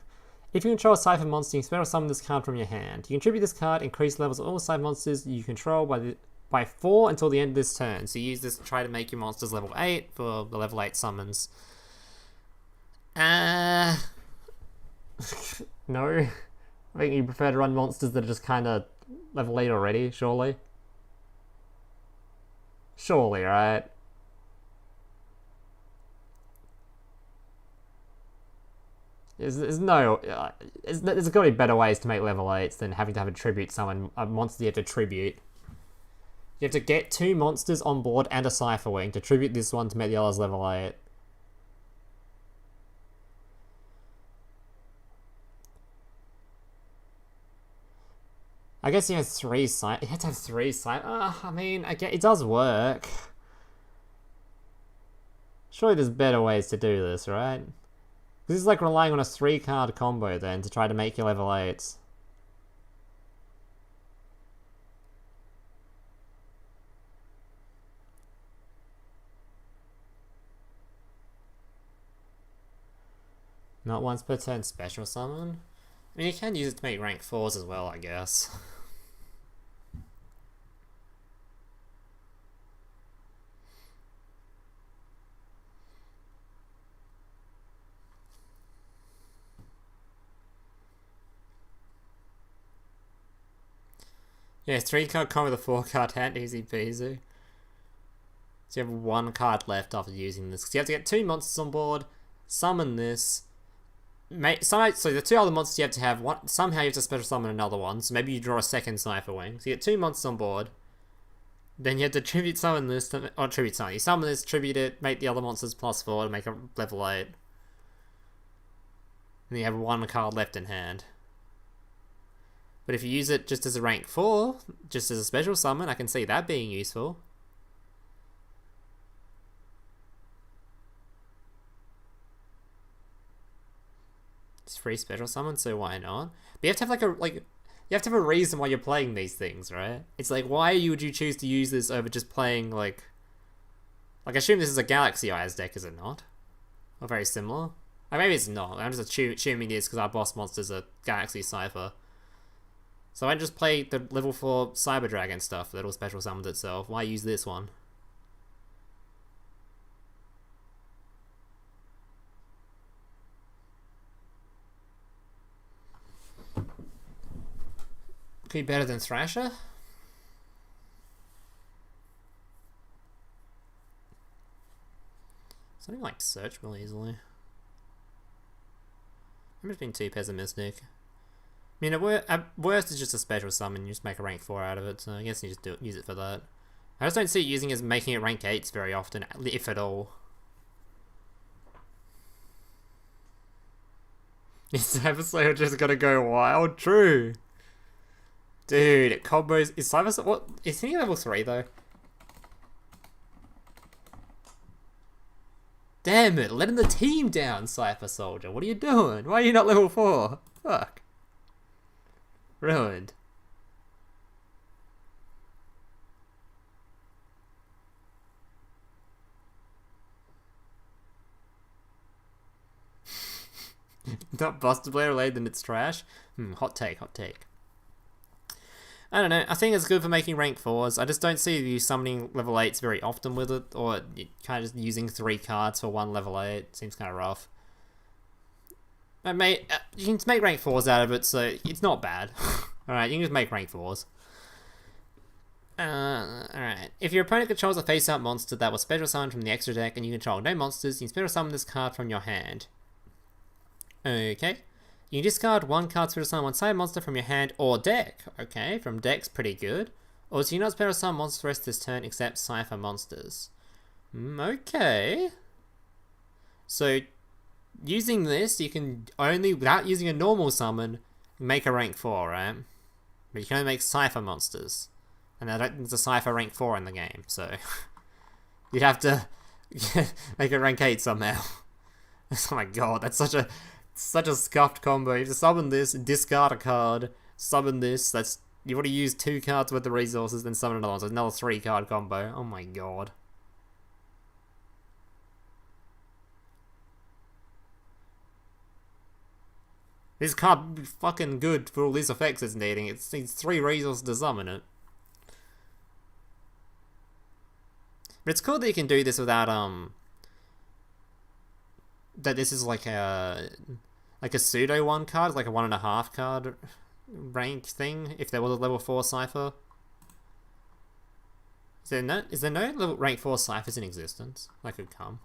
If you control a Cipher monster, you can special summon this card from your hand. You contribute this card, increase levels of all Cipher monsters you control by 4 until the end of this turn. So you use this to try to make your monsters level 8 for the level 8 summons. No. I think you prefer to run monsters that are just kind of level 8 already, surely? Surely, right? There's got to be better ways to make level 8s than having to have a monster you have to tribute. You have to get 2 monsters on board and a Cipher Wing to tribute this one to make the others level 8. I guess he has 3 sight. You have to have 3 sight. I mean, it does work. Surely there's better ways to do this, right? This is like relying on a 3-card combo then to try to make your level 8s. Not once per turn special summon? I mean, you can use it to make rank 4s as well, I guess. Yeah, 3-card combo with a 4-card hand, easy peasy. So you have 1 card left after using this. Because you have to get 2 monsters on board, summon this. So the 2 other monsters you have to have, one, somehow you have to special summon another one. So maybe you draw a second Cipher Wing. So you get 2 monsters on board. Then you have to tribute summon this, or tribute summon. You summon this, tribute it, make the other monsters +4 to make a level 8. And you have 1 card left in hand. But if you use it just as a rank 4, just as a special summon, I can see that being useful. It's free special summon, so why not? But you have to have you have to have a reason why you're playing these things, right? It's like, why would you choose to use this over just playing I assume this is a Galaxy Eyes deck, is it not? Or very similar? Or maybe it's not. I'm just assuming it is because our boss monster's a Galaxy Cipher. So I just play the level 4 Cyber Dragon stuff that all special summons itself. Why use this one? Could be better than Thrasher? Something like search real easily. I'm just being too pessimistic. I mean, at worst, it's just a special summon. You just make a rank 4 out of it, so I guess you just use it for that. I just don't see using it as making it rank 8s very often, if at all. This episode just gonna go wild. True. Dude, it combos. Is Cipher. What? Is he level 3 though? Damn it, letting the team down, Cipher Soldier. What are you doing? Why are you not level 4? Fuck. Ruined. Not Buster Blade related, then it's trash. Hot take, hot take. I don't know, I think it's good for making rank 4s. I just don't see you summoning level 8s very often with it, or kind of just using 3 cards for 1 level 8. Seems kind of rough. You can just make rank 4s out of it, so it's not bad. Alright, you can just make rank 4s. Alright. If your opponent controls a face-up monster that was special summoned from the extra deck and you control no monsters, you can special summon this card from your hand. Okay. You can discard 1 card special summon one side monster from your hand or deck. Okay, from deck's pretty good. Or so you not special summon monsters for the rest of this turn except Cipher monsters. Okay. So, using this, you can only, without using a normal summon, make a rank 4, right? But you can only make Cipher monsters. And I don't think there's a Cipher rank 4 in the game, so... you'd have to make a rank 8 somehow. Oh my god, that's such a scuffed combo. You have to summon this, discard a card, summon this, you've already used 2 cards worth of resources, then summon another one, so it's another 3-card combo. Oh my god. This card would be fucking good for all these effects it's needing. It needs 3 resources to summon it. But it's cool that you can do this without, that this is like a pseudo 1 card, like a 1.5 card rank thing, if there was a level 4 Cipher. Is there no level rank 4 Ciphers in existence? That could come.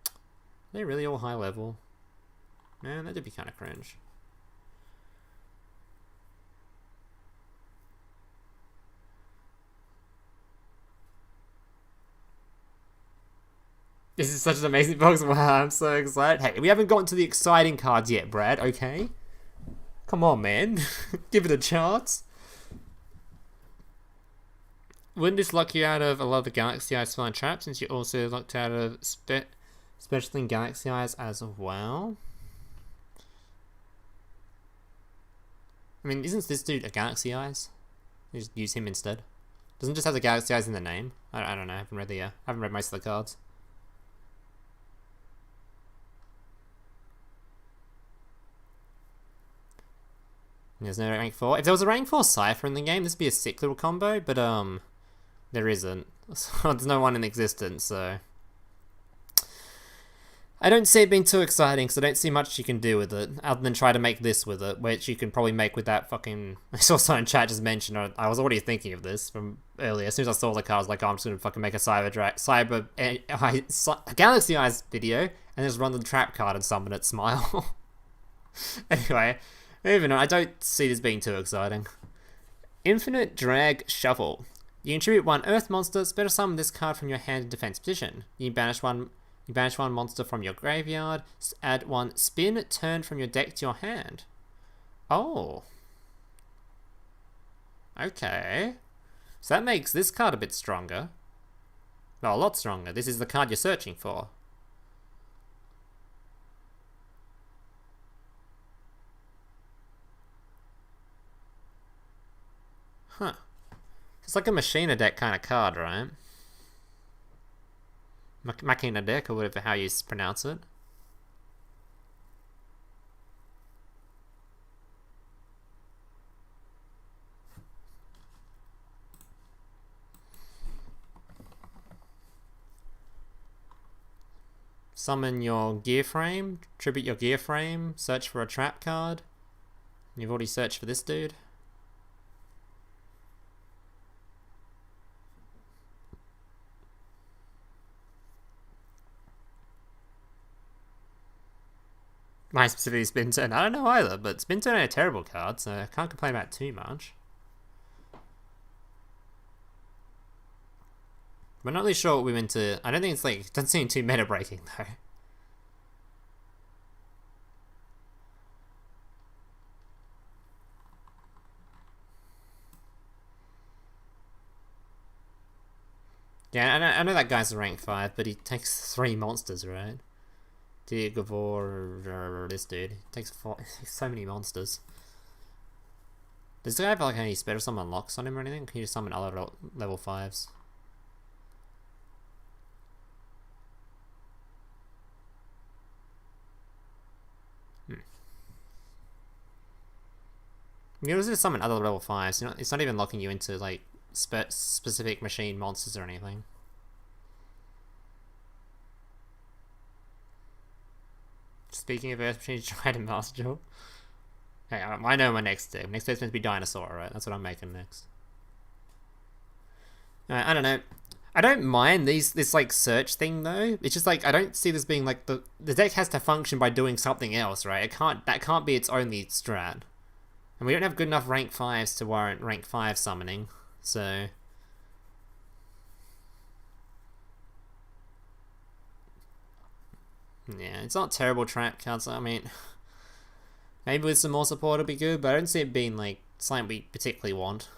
Are they really all high level? Man, that'd be kind of cringe. This is such an amazing box. Wow, I'm so excited. Hey, we haven't gotten to the exciting cards yet, Brad, okay? Come on, man. Give it a chance. Wouldn't this lock you out of a lot of the Galaxy Eyes spell and traps, since you also locked out of especially in Galaxy Eyes as well? I mean, isn't this dude a Galaxy Eyes? You just use him instead. Doesn't it just have the Galaxy Eyes in the name? I don't know. I haven't read most of the cards. There's no rank 4. If there was a rank 4 Cipher in the game, this would be a sick little combo, but there isn't. So there's no one in existence, so I don't see it being too exciting, because I don't see much you can do with it, other than try to make this with it, which you can probably make with that fucking... I saw someone in chat just mention, I was already thinking of this from earlier. As soon as I saw the card, I was like, oh, I'm just going to fucking make a Galaxy Eyes video, and just run the trap card and summon it, smile. Anyway, moving on, I don't see this being too exciting. INFINITRACK Shuffle. You contribute 1 Earth monster, special summon this card from your hand in defense position. You banish one monster from your graveyard, add 1 spin turn from your deck to your hand. Oh. Okay. So that makes this card a bit stronger. Well, a lot stronger. This is the card you're searching for. Huh. It's like a Machina deck kind of card, right? Machina deck, or whatever, how you pronounce it. Summon your gear frame, tribute your gear frame, search for a trap card. You've already searched for this dude. My specifically Spin Turn, I don't know either, but Spin Turn ain't a terrible card, so I can't complain about it too much. We're not really sure what we're into. I don't think it's like, it doesn't seem too meta breaking though. Yeah, I know that guy's a rank 5, but he takes 3 monsters, right? Gavor, this dude. He takes so many monsters. Does the guy have like any special summon locks on him or anything? Can you just summon other level 5s? You can just summon other level 5s. It's not even locking you into like specific machine monsters or anything. Speaking of Earth Machines, Trident Master Jewel. Okay, I know my next step. Next step's meant to be Dinosaur, right? That's what I'm making next. I don't know. I don't mind this like search thing though. It's just like I don't see this being like the deck has to function by doing something else, right? That can't be its only strat. And we don't have good enough rank 5s to warrant rank 5 summoning, so yeah, it's not terrible trap cards. I mean, maybe with some more support it'll be good, but I don't see it being like something we particularly want.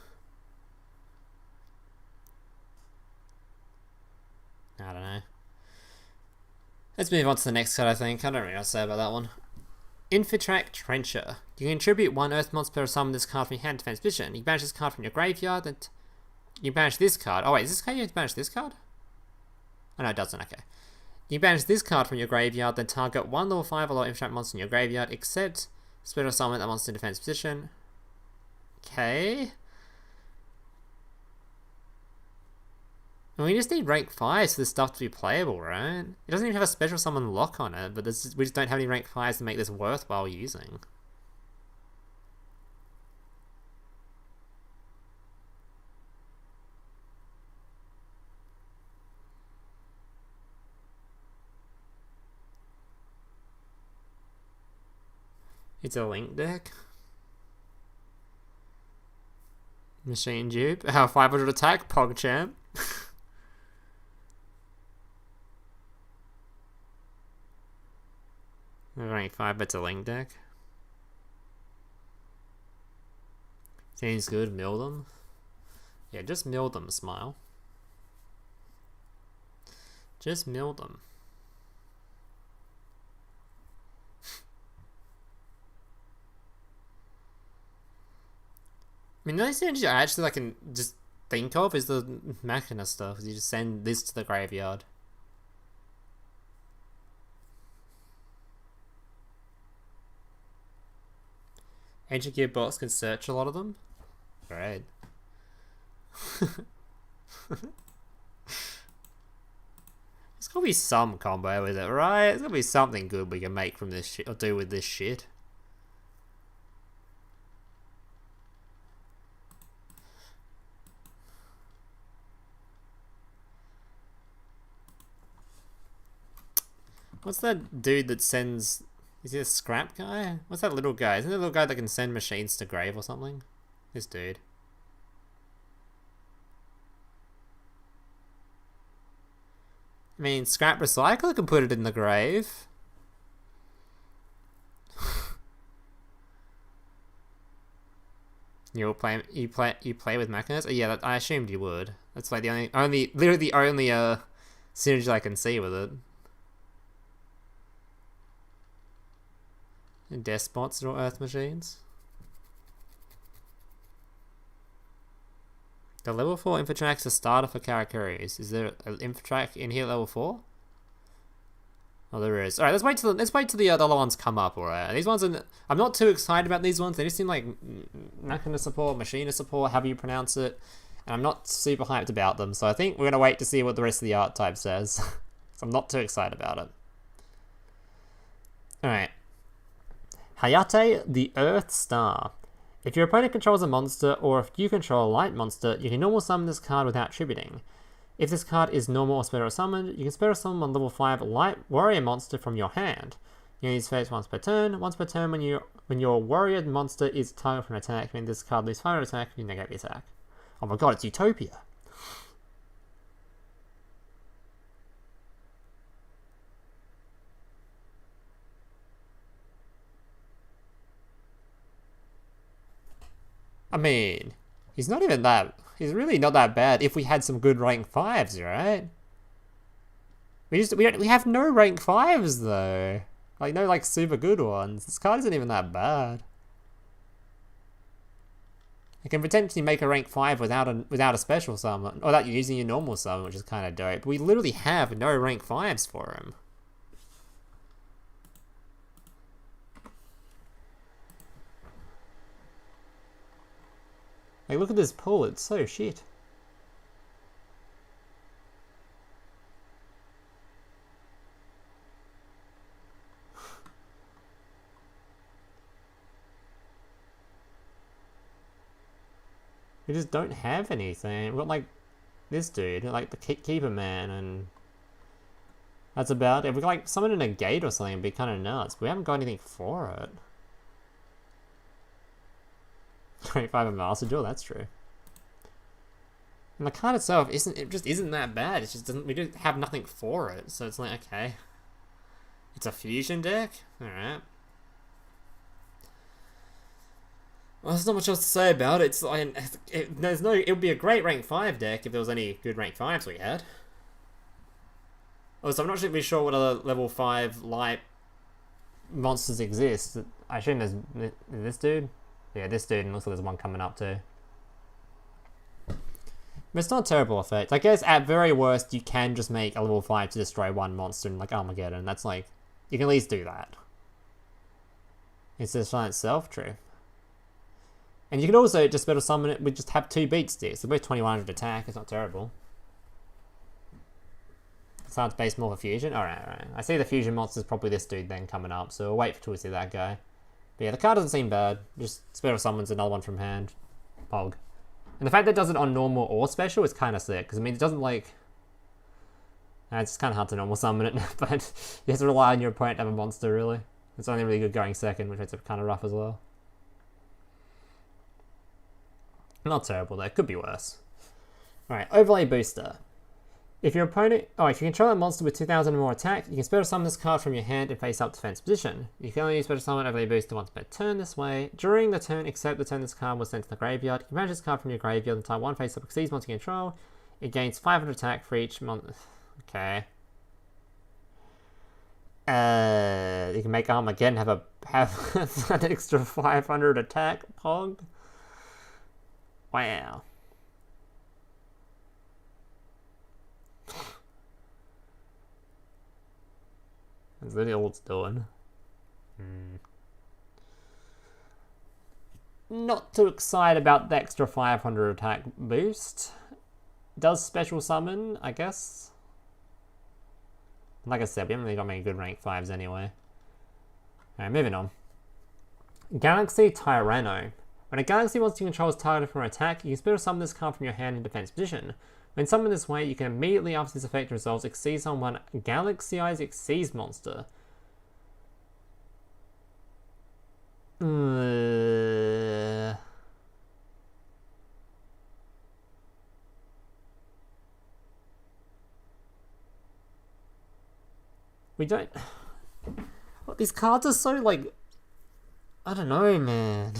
I don't know. Let's move on to the next card, I think. I don't really know what to say about that one. INFINITRACK Trencher. You can contribute 1 Earth monster or summon this card from your hand defense position. You banish this card from your graveyard, and you banish this card. Oh wait, is this card you have to banish this card? Oh no, it doesn't, okay. You banish this card from your graveyard, then target 1 level 5 or lower INFINITRACK monster in your graveyard, except special summon that monster in defense position. Okay. And we just need rank 5s for this stuff to be playable, right? It doesn't even have a special summon lock on it, but we just don't have any rank 5s to make this worthwhile using. It's a link deck. Machine dupe. 500 attack, PogChamp. Rank 5, but it's a link deck. Seems good, mill them. Yeah, just mill them, Smile. Just mill them. I mean, the only synergy I actually can just think of is the Machina stuff. You just send this to the graveyard. Ancient Gearbox can search a lot of them. Great. There's gotta be some combo with it, right? There's gotta be something good we can make from this shit, or do with this shit. What's that dude that sends... Is he a scrap guy? What's that little guy? Isn't there a little guy that can send machines to grave or something? This dude. I mean, scrap recycler can put it in the grave. You play with Machinas? Oh, yeah, I assumed you would. That's like the literally the only synergy I can see with it. And Despots or Earth Machines. The level 4 INFINITRACK's a starter for Karakuris. Is there an INFINITRACK in here level 4? Oh, there is. Alright, let's wait till the other ones come up, alright? These ones I'm not too excited about these ones. They just seem like Machina support, Machina support, however you pronounce it. And I'm not super hyped about them, so I think we're gonna wait to see what the rest of the art type says. So I'm not too excited about it. Alright. Hayate, the Earth Star. If your opponent controls a monster, or if you control a light monster, you can normal summon this card without tributing. If this card is normal or special summoned, you can special summon one level 5 light warrior monster from your hand. You can use phase once per turn. Once per turn, when your warrior monster is targeted for an attack, when this card loses fire attack, you negate the attack. Oh my god, it's Utopia! I mean, he's really not that bad if we had some good rank 5s, right? We have no rank 5s though. Like no like super good ones. This card isn't even that bad. I can potentially make a rank 5 without a special summon, or without using your normal summon, which is kind of dope. But we literally have no rank 5s for him. Like, look at this pull, it's so shit. We just don't have anything. We've got, like, this dude, like the Keeper Man, and that's about it. If we could, like, summon in a gate or something, it'd be kind of nuts. But we haven't got anything for it. 25 and Master Duel, that's true. And the card itself just isn't that bad. It just we just have nothing for it, so it's like, okay. It's a fusion deck? Alright. Well, there's not much else to say about it. It's like, it would be a great rank 5 deck if there was any good rank 5s we had. Also, I'm not really sure what other level 5 light monsters exist. I assume there's this dude. Yeah, this dude, and looks like there's one coming up too. But it's not a terrible effect. I guess at very worst, you can just make a level 5 to destroy one monster in like Armageddon. That's like, you can at least do that. It's just on itself, true. And you could also just better summon it with just have 2 beat sticks. They're both 2100 attack, it's not terrible. It's hard to base more for fusion. Alright. I see the fusion monster's probably this dude then coming up, so we'll wait till we see that guy. But yeah, the card doesn't seem bad. Just special summons another one from hand. Pog. And the fact that it does it on normal or special is kind of sick, because I mean, it doesn't like... it's kind of hard to normal summon it, but you have to rely on your opponent to have a monster, really. It's only really good going second, which makes it kind of rough as well. Not terrible though, could be worse. Alright, Overlay Booster. If your opponent... Oh, if you control a monster with 2,000 or more attack, you can special summon this card from your hand and face up defense position. You can only use special summon overlay booster once per turn this way. During the turn, except the turn this card was sent to the graveyard, you can banish this card from your graveyard and type 1 face up exceeds monster you control. It gains 500 attack for each month. Okay. You can make Armageddon have an extra 500 attack. Pog. Wow. That's really all it's doing. Not too excited about the extra 500 attack boost. Does special summon, I guess. Like I said, we haven't really got many good rank 5s anyway. Alright, moving on. Galaxy Tyranno. When a Galaxy monster you control is targeted for an attack, you can special summon this card from your hand in defense position. When summoned this way, you can immediately after this effect resolves Exceeds on one Galaxy-Eyes Exceeds monster. We don't... Well, these cards are so, like... I don't know, man.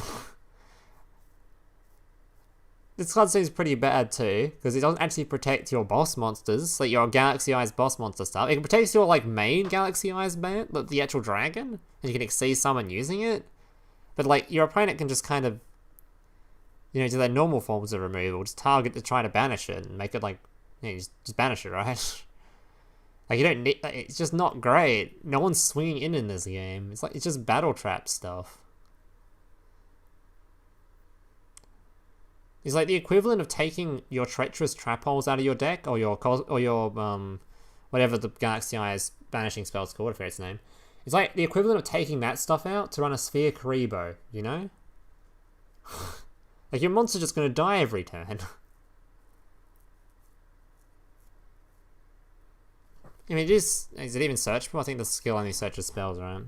This card seems pretty bad too, because it doesn't actually protect your boss monsters, like your Galaxy Eyes boss monster stuff. It protects your, like, main Galaxy Eyes man, like the actual dragon, and you can exceed someone using it. But, like, your opponent can just kind of, you know, do their normal forms of removal, just target to try to banish it, and make it, like, you know, just banish it, right? Like, you don't need... Like, it's just not great. No one's swinging in this game. It's like, it's just battle trap stuff. It's like the equivalent of taking your treacherous trap holes out of your deck, or your whatever the Galaxy Eyes banishing spell's called, I forget its name. It's like the equivalent of taking that stuff out to run a Sphere Karibo, you know? Like, your monster's just gonna die every turn. I mean, is it even searchable? I think the skill only searches spells, right?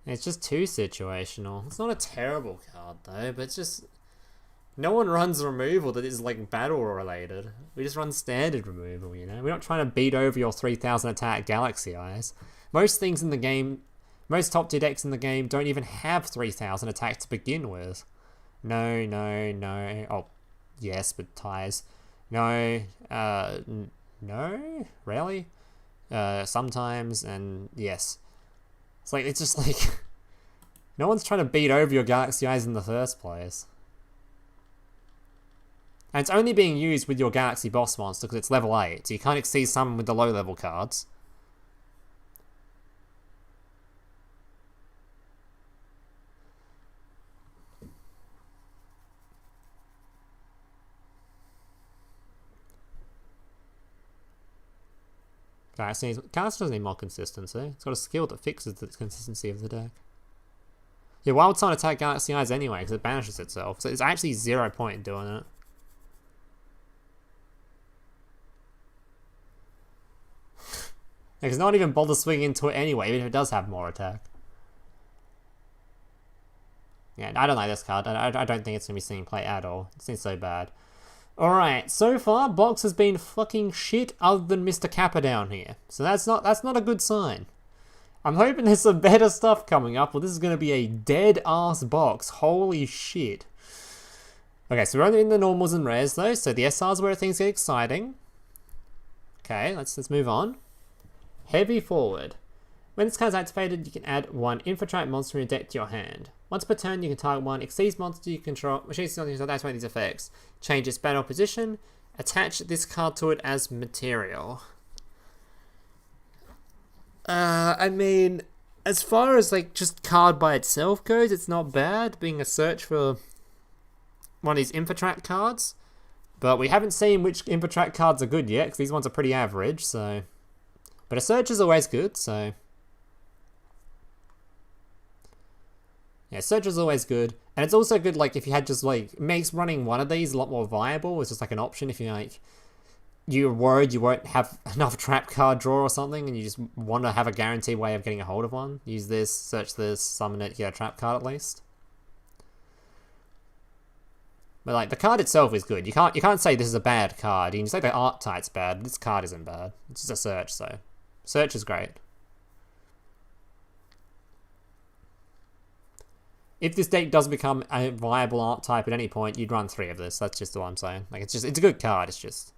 It's just too situational. It's not a terrible card, though, but it's just... No one runs removal that is, like, battle-related. We just run standard removal, you know? We're not trying to beat over your 3,000 attack Galaxy Eyes. Most things in the game... Most top-tier decks in the game don't even have 3,000 attack to begin with. No, no, no. Oh, yes, but ties. No, no? Rarely? Sometimes, and yes. It's like, it's just like... No one's trying to beat over your Galaxy Eyes in the first place. And it's only being used with your Galaxy boss monster because it's level 8, so you can't exceed summon with the low level cards. Galaxy doesn't need more consistency. It's got a skill that fixes the consistency of the deck. Yeah, why would someone attack Galaxy Eyes anyway? Because it banishes itself. So it's actually 0 point in doing it. It's not even bother swinging into it anyway, even if it does have more attack. Yeah, I don't like this card. I don't think it's going to be seeing play at all. It seems so bad. Alright, so far, Box has been fucking shit other than Mr. Kappa down here. So that's not a good sign. I'm hoping there's some better stuff coming up, or this is going to be a dead-ass Box. Holy shit. Okay, so we're only in the normals and rares, though, so the SR's where things get exciting. Okay, let's move on. Heavy Forward. When this card is activated, you can add one INFINITRACK monster from your deck to your hand. Once per turn, you can target one Exceeds monster you control, which is something to activate these effects. Change its battle position. Attach this card to it as material. I mean, as far as like just card by itself goes, it's not bad, being a search for one of these INFINITRACK cards. But we haven't seen which INFINITRACK cards are good yet, because these ones are pretty average, so... But a search is always good, so... Yeah, search is always good. And it's also good, like, if you had just, like... It makes running one of these a lot more viable. It's just, like, an option if you, like... You're worried you won't have enough trap card draw or something, and you just want to have a guaranteed way of getting a hold of one. Use this, search this, summon it, get a trap card at least. But like the card itself is good. You can't say this is a bad card. You can say the art type's bad, but this card isn't bad. It's just a search, so search is great. If this deck does become a viable art type at any point, you'd run 3 of this. That's just what I'm saying. Like it's a good card. It's just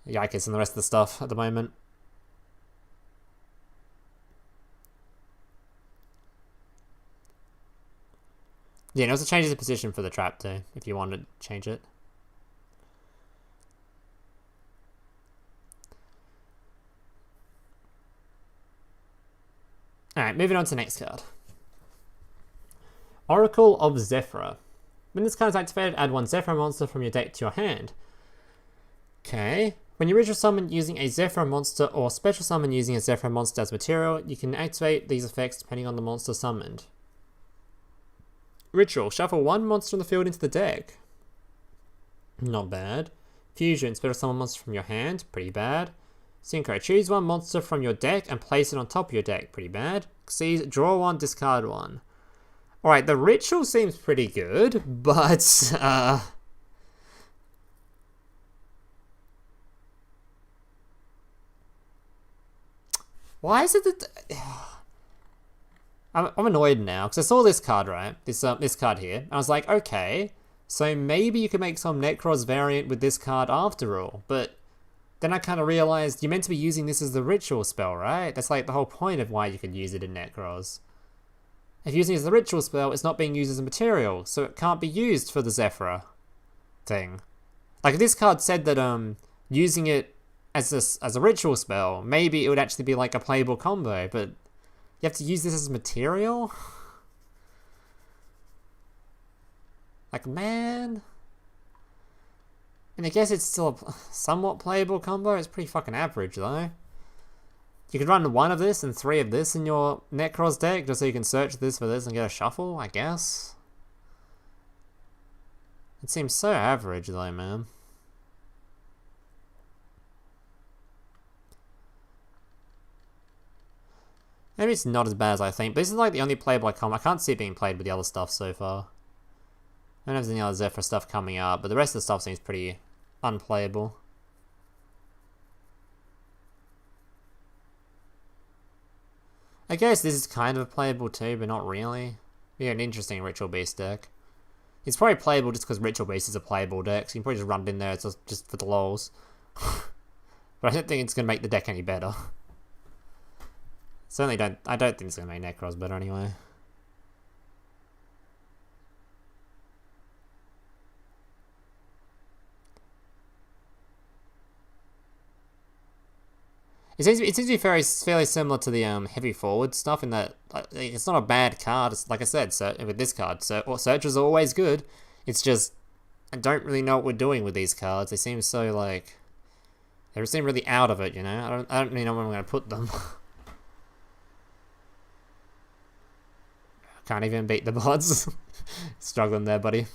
yikes and the rest of the stuff at the moment. Yeah, and it also changes the position for the trap too, if you want to change it. Alright, moving on to the next card. Oracle of Zephyr. When this card is activated, add 1 Zephyr monster from your deck to your hand. Okay. When you ritual summon using a Zephyr monster or special summon using a Zephyr monster as material, you can activate these effects depending on the monster summoned. Ritual. Shuffle 1 monster on the field into the deck. Not bad. Fusion. Special summon monster from your hand. Pretty bad. Synchro. Choose 1 monster from your deck and place it on top of your deck. Pretty bad. Seize. Draw 1, discard 1. Alright, the ritual seems pretty good, but why is it that I'm annoyed now because I saw this card, right? This card here. And I was like, okay, so maybe you could make some Necros variant with this card after all. But then I kind of realized you're meant to be using this as the ritual spell, right? That's like the whole point of why you could use it in Necros. If you're using it as the ritual spell, it's not being used as a material, so it can't be used for the Zephyr thing. Like if this card said that using it as a ritual spell, maybe it would actually be like a playable combo, but you have to use this as material? Like, man. And I guess it's still a somewhat playable combo. It's pretty fucking average, though. You could run 1 of this and 3 of this in your Necros deck, just so you can search this for this and get a shuffle, I guess. It seems so average, though, man. Maybe it's not as bad as I think, but this is like the only playable I can't see it being played with the other stuff so far. I don't know if there's any other Zephyr stuff coming up, but the rest of the stuff seems pretty unplayable. I guess this is kind of playable too, but not really. Yeah, an interesting Ritual Beast deck. It's probably playable just because Ritual Beast is a playable deck, so you can probably just run it in there just for the lols. But I don't think it's going to make the deck any better. I don't think it's going to make Necros better anyway. It seems to be fairly similar to the heavy forward stuff in that it's not a bad card. It's, like I said, with this card, searches are always good. It's just I don't really know what we're doing with these cards. They seem so like they seem really out of it, you know. I don't really know where I'm going to put them. Can't even beat the bots. Struggling there, buddy.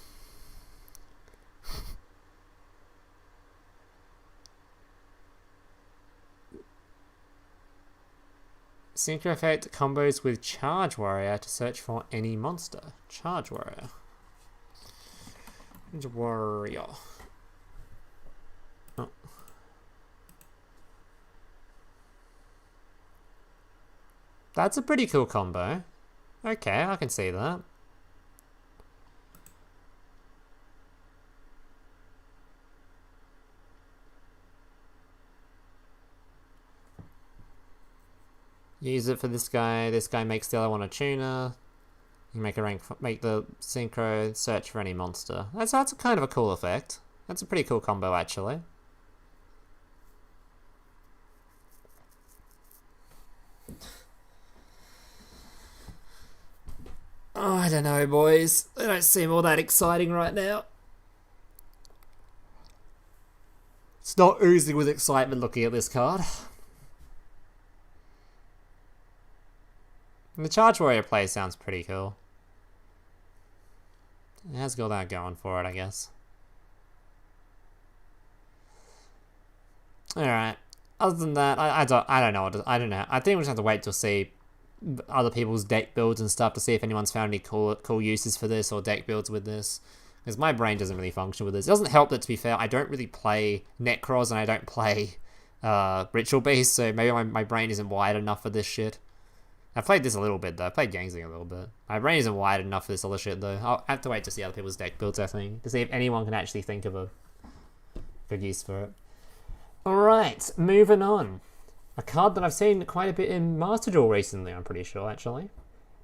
Synchro effect combos with Charge Warrior to search for any monster. Charge Warrior. Warrior. Oh. That's a pretty cool combo. Okay, I can see that. Use it for this guy. This guy makes the other one a tuner. You make the synchro search for any monster. That's a kind of a cool effect. That's a pretty cool combo actually. Oh, I don't know, boys. They don't seem all that exciting right now. It's not oozing with excitement looking at this card. And the Charge Warrior play sounds pretty cool. It has got that going for it, I guess. Alright. Other than that, I don't know. I don't know. I think we'll just have to wait to see other people's deck builds and stuff to see if anyone's found any cool uses for this or deck builds with this. Because my brain doesn't really function with this. It doesn't help that, to be fair, I don't really play Necros and I don't play Ritual Beast, so maybe my brain isn't wired enough for this shit. I've played this a little bit, though. I've played Gangzing a little bit. My brain isn't wired enough for this other shit, though. I'll have to wait to see other people's deck builds, I think, to see if anyone can actually think of a good use for it. Alright, moving on. A card that I've seen quite a bit in Master Duel recently, I'm pretty sure, actually.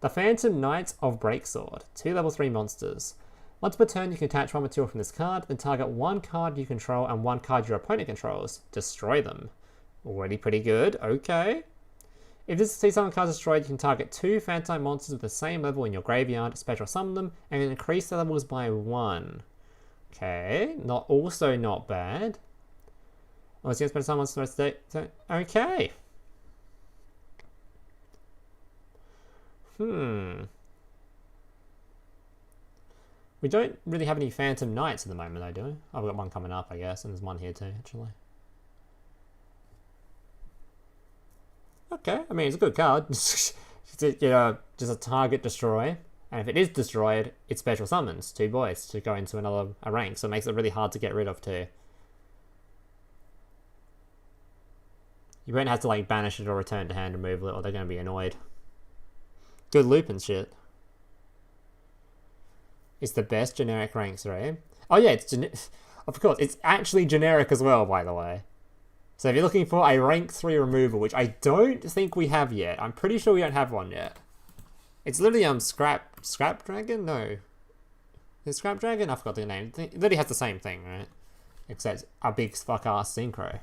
The Phantom Knight of Breaksword. 2 level 3 monsters. Once per turn, you can attach one material from this card, then target one card you control and one card your opponent controls. Destroy them. Already pretty good. Okay. If this sees someone card destroyed, you can target 2 Phantom monsters with the same level in your graveyard, special summon them, and increase their levels by 1. Okay. Also not bad. Oh, it's going to spend some monsters the rest of the day. Okay. We don't really have any Phantom Knights at the moment, though, do we? Oh, we've got one coming up, I guess, and there's one here too, actually. Okay, I mean, it's a good card. Just a target destroy, and if it is destroyed, it special summons 2 boys to go into another rank, so it makes it really hard to get rid of too. You won't have to like banish it or return to hand removal it, or they're going to be annoyed. Good loop and shit. It's the best generic rank 3. Oh yeah, of course, it's actually generic as well, by the way. So if you're looking for a rank 3 removal, which I don't think we have yet, I'm pretty sure we don't have one yet. It's literally Scrap Dragon? No. Is it Scrap Dragon? I forgot the name. It literally has the same thing, right? Except a big fuck-ass synchro.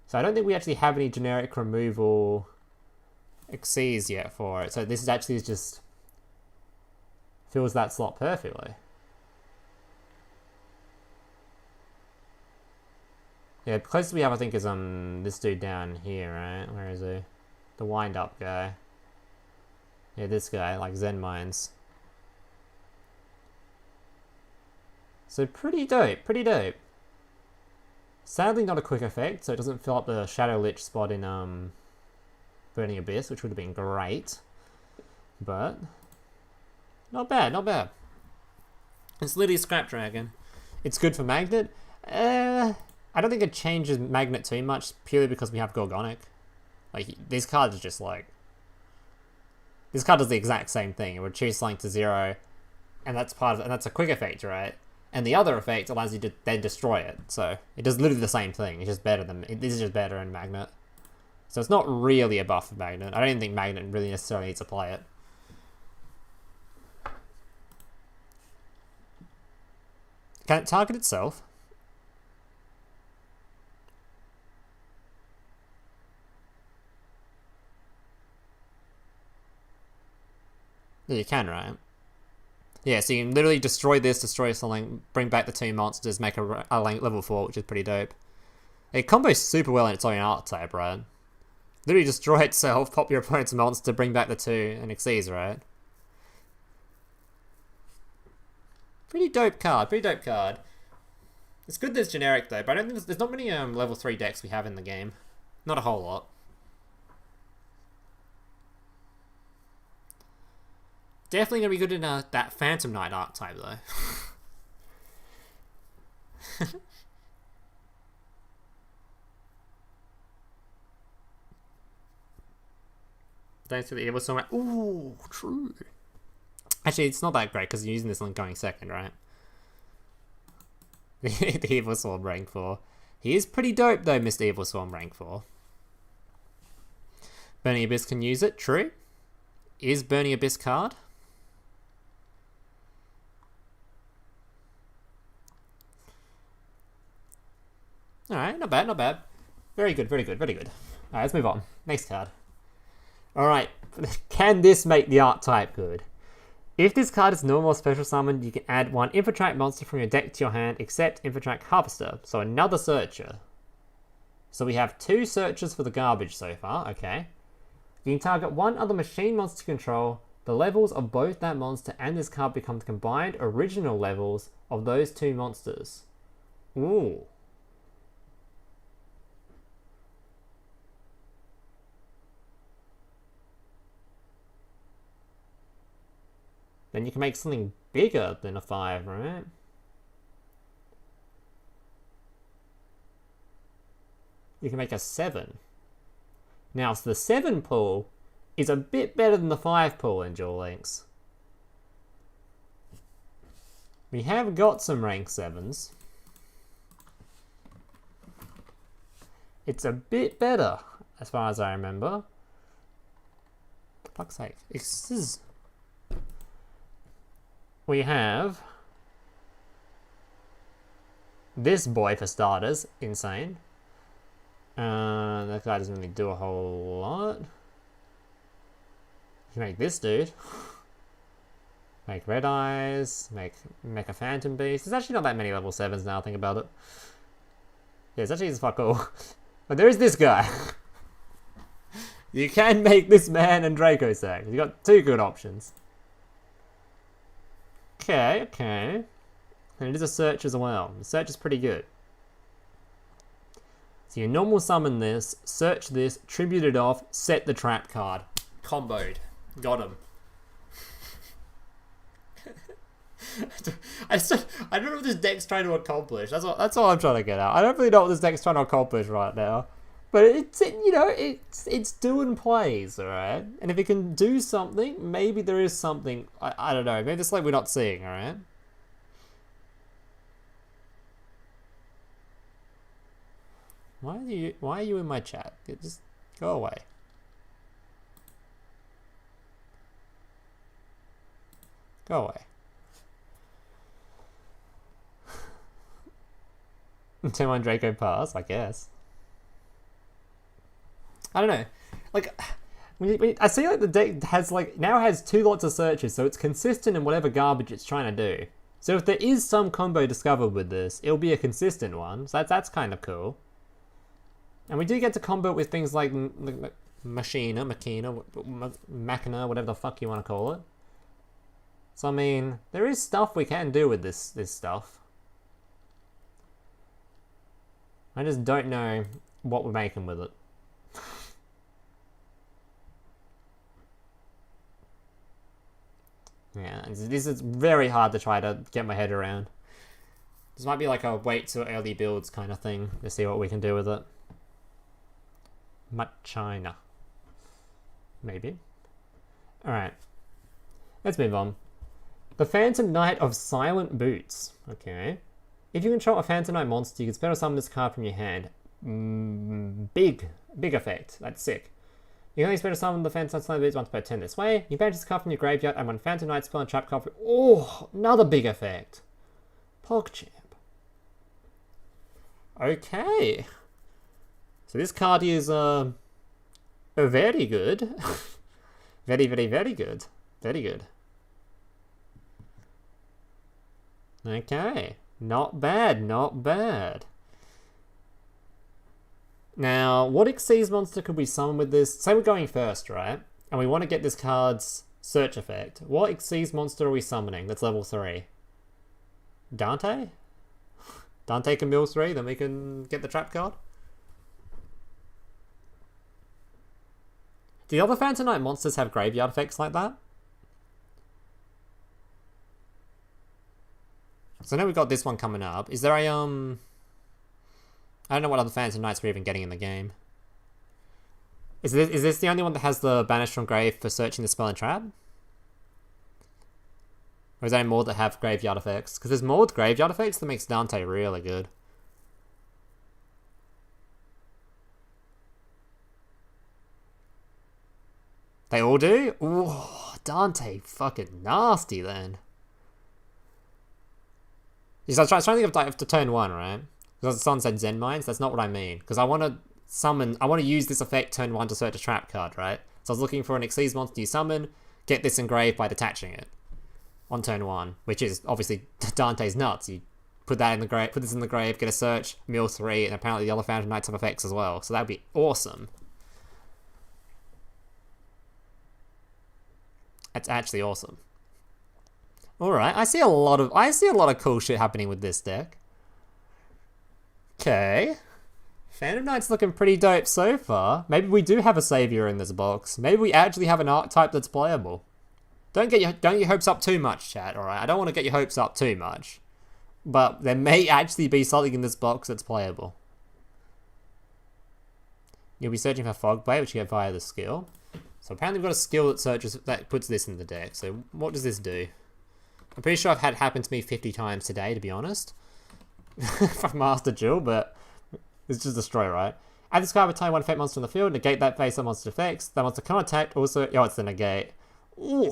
So I don't think we actually have any generic removal Xyz yet for it. So this is actually just fills that slot perfectly. Yeah, the closest we have, I think, is this dude down here, right? Where is he? The wind-up guy. Yeah, this guy, like Zen Mines. So pretty dope, pretty dope. Sadly not a quick effect, so it doesn't fill up the Shadow Lich spot in Burning Abyss, which would have been great. But not bad, not bad. It's literally Scrap Dragon. It's good for Magnet. I don't think it changes Magnet too much, purely because we have Gorgonic. Like, these cards are just like... This card does the exact same thing. It would choose something to 0, and that's part of it, and that's a quick effect, right? And the other effect allows you to then destroy it. So it does literally the same thing. It's just better than... This is just better in Magnet. So it's not really a buff for Magnet. I don't even think Magnet really necessarily needs to play it. Can it target itself? Yeah, you can, right? Yeah, so you can literally destroy this, destroy something, bring back the 2 monsters, make a level 4, which is pretty dope. It combos super well in its own archetype, right? Literally destroy itself, pop your opponent's monster, bring back the 2, and Xyz, right? Pretty dope card, pretty dope card. It's good that it's generic though, but I don't think there's not many level 3 decks we have in the game. Not a whole lot. Definitely going to be good in that Phantom Knight archetype, though. Thanks for the Evil Storm. Ooh, true. Actually, it's not that great, because you're using this on going second, right? The Evil Swarm rank 4. He is pretty dope, though, Mr. Evil Swarm rank 4. Burning Abyss can use it, true. Is Burning Abyss card? Alright, not bad, not bad. Very good, very good, very good. Alright, let's move on. Next card. Alright, can this make the archetype good? If this card is normal or special summoned, you can add 1 INFINITRACK monster from your deck to your hand, except INFINITRACK Harvester. So another Searcher. So we have 2 Searchers for the garbage so far, okay. You can target 1 other machine monster to control. The levels of both that monster and this card become the combined original levels of those 2 monsters. Ooh. Then you can make something bigger than a 5, right? you can make a 7. Now, so the 7 pull is a bit better than the 5 pull in Duel Links. We have got some rank 7s. It's a bit better, as far as I remember. For fuck's sake. We have this boy, for starters. Insane. That guy doesn't really do a whole lot. You can make this dude. Make Red Eyes. Make a Phantom Beast. There's actually not that many level 7s now, think about it. Yeah, it's actually just fuck all. But there is this guy. You can make this man and Draco Sack. You got 2 good options. Okay. And it is a search as well. The search is pretty good. So you normal summon this, search this, tribute it off, set the trap card. Comboed. Got him. I don't know what this deck's trying to accomplish. That's all I'm trying to get at. I don't really know what this deck's trying to accomplish right now. But it's doing plays, alright? And if it can do something, maybe there is something, I don't know, maybe it's like we're not seeing, alright? Why are you in my chat? Just go away. Go away. Turn on Draco pass, I guess. I don't know. Like, I see like the deck has now has 2 lots of searches, so it's consistent in whatever garbage it's trying to do. So if there is some combo discovered with this, it'll be a consistent one. So that's kind of cool. And we do get to combo with things like Machina, whatever the fuck you want to call it. So I mean, there is stuff we can do with this stuff. I just don't know what we're making with it. Yeah, this is very hard to try to get my head around. This might be like a wait till early builds kind of thing to see what we can do with it. China. Maybe. Alright. Let's move on. The Phantom Knight of Silent Boots. Okay. If you control a Phantom Knight monster, you can special summon this card from your hand. Big effect. That's sick. You can only special summon the Phantom Knight Silent Boots once per turn this way. You banish this card from your graveyard, and when Phantom Knight spell and trap card. Oh, another big effect. PogChamp. Okay. So this card is very good. very good. Very good. Okay. Not bad, not bad. Now, what Xyz monster could we summon with this? Say we're going first, right? And we want to get this card's search effect. What Xyz monster are we summoning that's level 3? Dante? Dante can mill 3, then we can get the trap card? Do the other Phantom Knight monsters have graveyard effects like that? So I know we've got this one coming up. Is there a, I don't know what other Phantom Knights we're even getting in the game. Is this the only one that has the Banish from Grave for searching the spell and trap? Or is there any more that have graveyard effects? Because there's more with graveyard effects that makes Dante really good. They all do? Ooh, Dante fucking nasty then. Because I was trying to think of like, to turn 1, right? Because someone said Zen Mines, that's not what I mean. Because I want to use this effect turn 1 to search a trap card, right? So I was looking for an Xyz monster you summon, get this engraved by detaching it on turn 1, which is obviously Dante's nuts. You put that in the grave, put this in the grave, get a search, mill 3, and apparently the other Phantom Knights have effects as well. So that'd be awesome. That's actually awesome. Alright, I see a lot of cool shit happening with this deck. Okay. Phantom Knight's looking pretty dope so far. Maybe we do have a savior in this box. Maybe we actually have an archetype that's playable. Don't get your hopes up too much, chat, alright? I don't want to get your hopes up too much. But there may actually be something in this box that's playable. You'll be searching for Fog Blade, which you get via the skill. So apparently we've got a skill that puts this in the deck. So what does this do? I'm pretty sure I've had it happen to me 50 times today, to be honest. If I've mastered Duel, but it's just destroy, right? Add this card with time one effect monster on the field, negate that face on monster effects. That monster cannot attack, also... Oh, it's the negate. Ooh.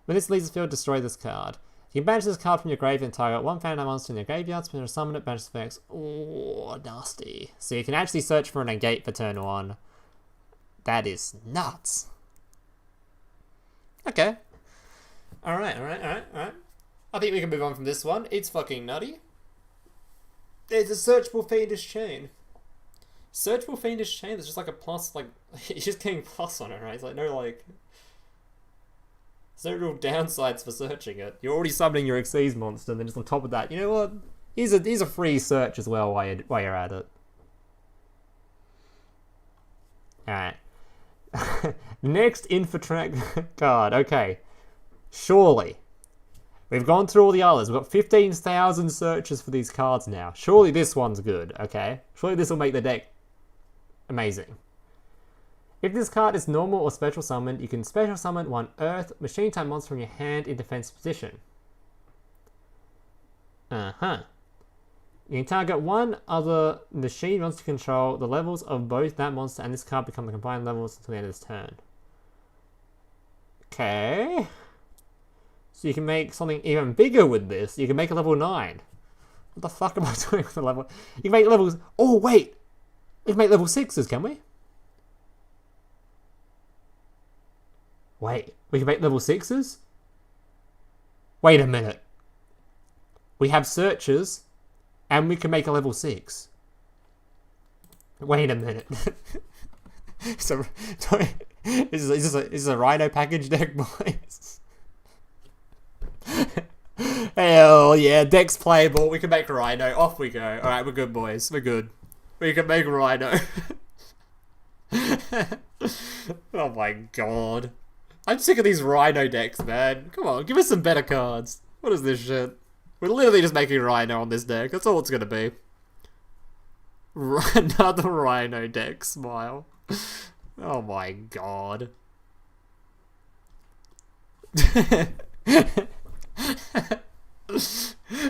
When this leaves the field, destroy this card. You can banish this card from your graveyard and target one found monster in your graveyard, spin or summon it, banish effects. Ooh, nasty. So you can actually search for a negate for turn 1. That is nuts. Okay. Alright. I think we can move on from this one. It's fucking nutty. There's a searchable Fiendish Chain. Searchable Fiendish Chain, there's just like a plus, like, you're just getting plus on it, right? It's like, no, like... There's no real downsides for searching it. You're already summoning your Xyz monster, and then just on top of that, you know what? Here's a free search as well while you're at it. Alright. Next INFINITRACK card. Okay. Surely. We've gone through all the others. We've got 15,000 searches for these cards now. Surely this one's good, okay? Surely this will make the deck amazing. If this card is normal or special summoned, you can special summon one Earth machine type monster from your hand in defense position. You can target one other machine monster control. The levels of both that monster and this card become the combined levels until the end of this turn. Okay. So you can make something even bigger with this. You can make a level 9. What the fuck am I doing with the level? You can make levels... Oh, wait! We can make level 6s, can we? Wait, we can make level 6s? Wait a minute. We have searches, and we can make a level 6. Wait a minute. So, is this a Rhino package deck, boys? Hell yeah, deck's playable. We can make Rhino. Off we go. Alright, we're good, boys. We're good. We can make Rhino. Oh my god. I'm sick of these Rhino decks, man. Come on, give us some better cards. What is this shit? We're literally just making Rhino on this deck. That's all it's gonna be. Another Rhino deck, smile. Oh my god.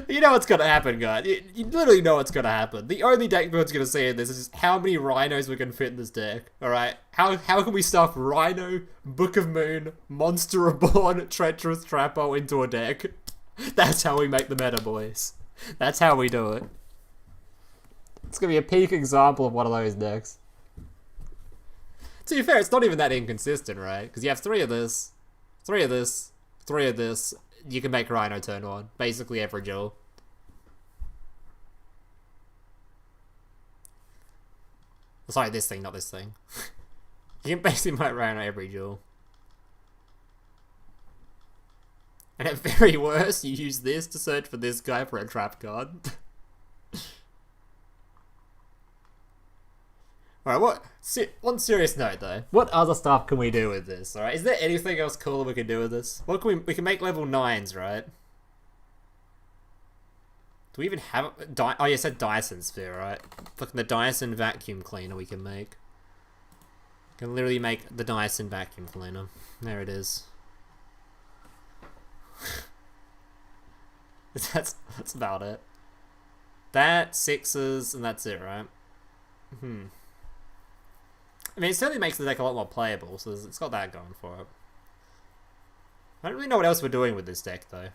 You know what's gonna happen, guys. You literally know what's gonna happen. The only deck build's gonna say in this is how many Rhinos we can fit in this deck. Alright? How can we stuff Rhino, Book of Moon, Monster Reborn, Treacherous Trapper into a deck? That's how we make the meta, boys. That's how we do it. It's gonna be a peak example of one of those decks. To be fair, it's not even that inconsistent, right? Because you have 3 of this, 3 of this, 3 of this. You can make Rhino turn 1. Basically every duel. Sorry, this thing, not this thing. You can basically make Rhino every duel. And at very worst, you use this to search for this guy for a trap card. Alright, one serious note though. What other stuff can we do with this, alright? Is there anything else cool we can do with this? What can we can make level 9s, right? Do we even have... Oh, you said Dyson Sphere, right? Fucking the Dyson vacuum cleaner we can make. Can literally make the Dyson vacuum cleaner. There it is. That's about it. That, 6s, and that's it, right? I mean, it certainly makes the deck a lot more playable, so it's got that going for it. I don't really know what else we're doing with this deck, though.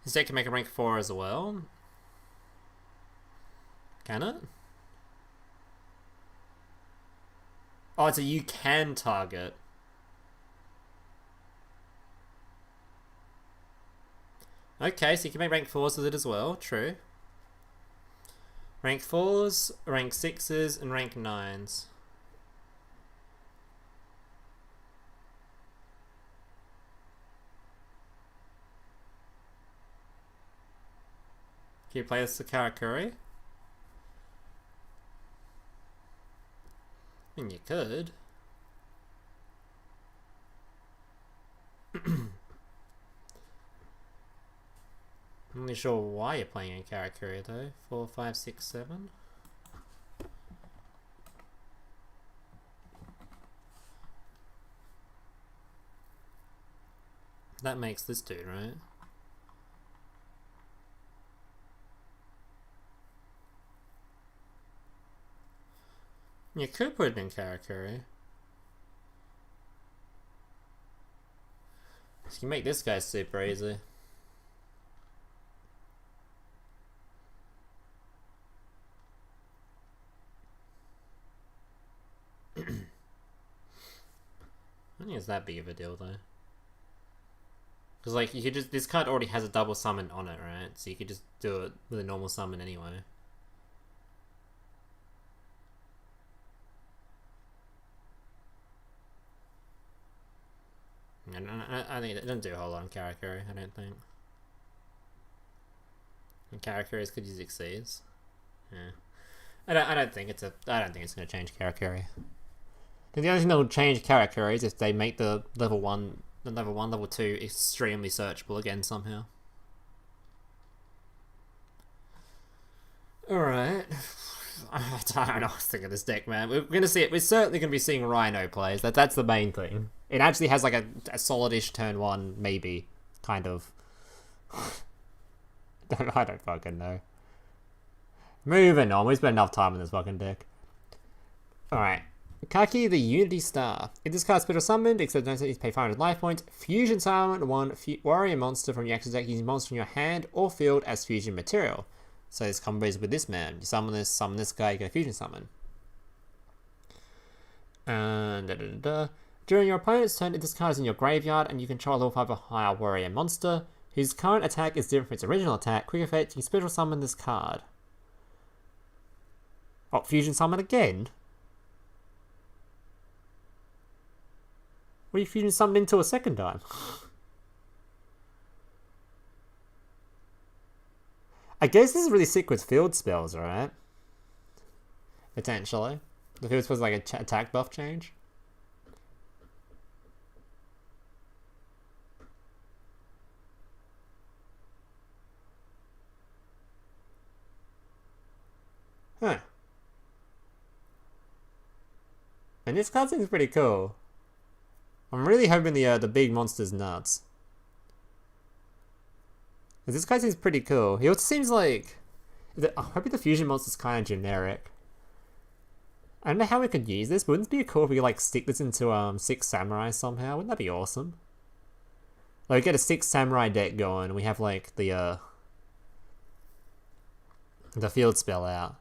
This deck can make a rank 4 as well. Can it? Oh, it's a you can target. Okay, so you can make rank 4s with it as well, true. Rank 4s, rank 6s, and rank 9s. Can you play as Sakarakuri? I mean, you could. really sure why you're playing in Karakuri though. 4, 5, 6, 7. That makes this dude, right? You could put it in Karakuri. So you can make this guy super easy. I don't think it's that big of a deal though. Because like you could just, this card already has a double summon on it, right? So you could just do it with a normal summon anyway. I think it doesn't do a whole lot on Karakuri, I don't think. And Karakuri's could use Xyz. Yeah. I don't think it's gonna change Karakuri. The only thing that will change Karakuri is if they make the level 1, level 2 extremely searchable again somehow. Alright. I don't know what to think of this deck, man. We're gonna see it. We're certainly gonna be seeing Rhino plays. That's the main thing. It actually has like a solid-ish turn 1, maybe. Kind of. I don't fucking know. Moving on, we spent enough time on this fucking deck. Alright. Kaki the Unity Star. If this card is special summoned, except don't need to pay 500 life points, fusion summon one warrior monster from your active deck using monster from your hand or field as fusion material. So this combos with this man. You summon this guy, you get a fusion summon. And during your opponent's turn, if this card is in your graveyard and you control a level 5 or higher warrior monster, whose current attack is different from its original attack, quick effect, you can special summon this card. Oh, fusion summon again? What are you fusion summoned into a second time? I guess this is really sick with field spells, right? Potentially. The field spells like an attack buff change. Huh. And this card seems pretty cool. I'm really hoping the big monster's nuts. This guy seems pretty cool. He also seems like... I'm hoping the fusion monster's kind of generic. I don't know how we could use this, but wouldn't it be cool if we like stick this into 6 Samurai somehow? Wouldn't that be awesome? Like we get a 6 Samurai deck going, and we have like the field spell out.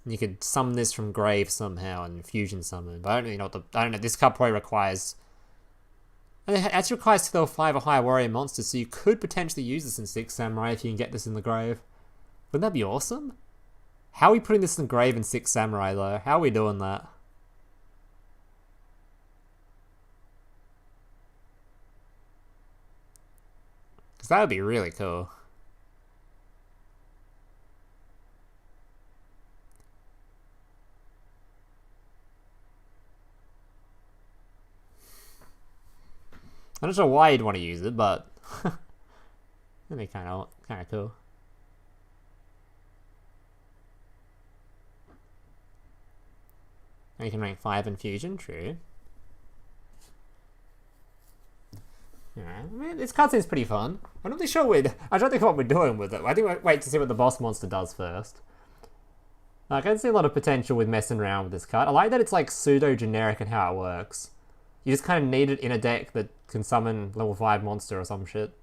And you could summon this from grave somehow and fusion summon. But I don't really know I don't know, this card probably requires... It actually requires level 5 or higher warrior monsters, so you could potentially use this in 6 Samurai if you can get this in the grave. Wouldn't that be awesome? How are we putting this in the grave in 6 Samurai though? How are we doing that? Because that would be really cool. I'm not sure why you'd want to use it, but that'd be kind of cool. And you can rank 5 in fusion, true. Yeah, I mean, this card seems pretty fun. I'm not really sure I don't think what we're doing with it. I think we'll wait to see what the boss monster does first. I can see a lot of potential with messing around with this card. I like that it's like pseudo-generic in how it works. You just kind of need it in a deck that can summon level 5 monster or some shit.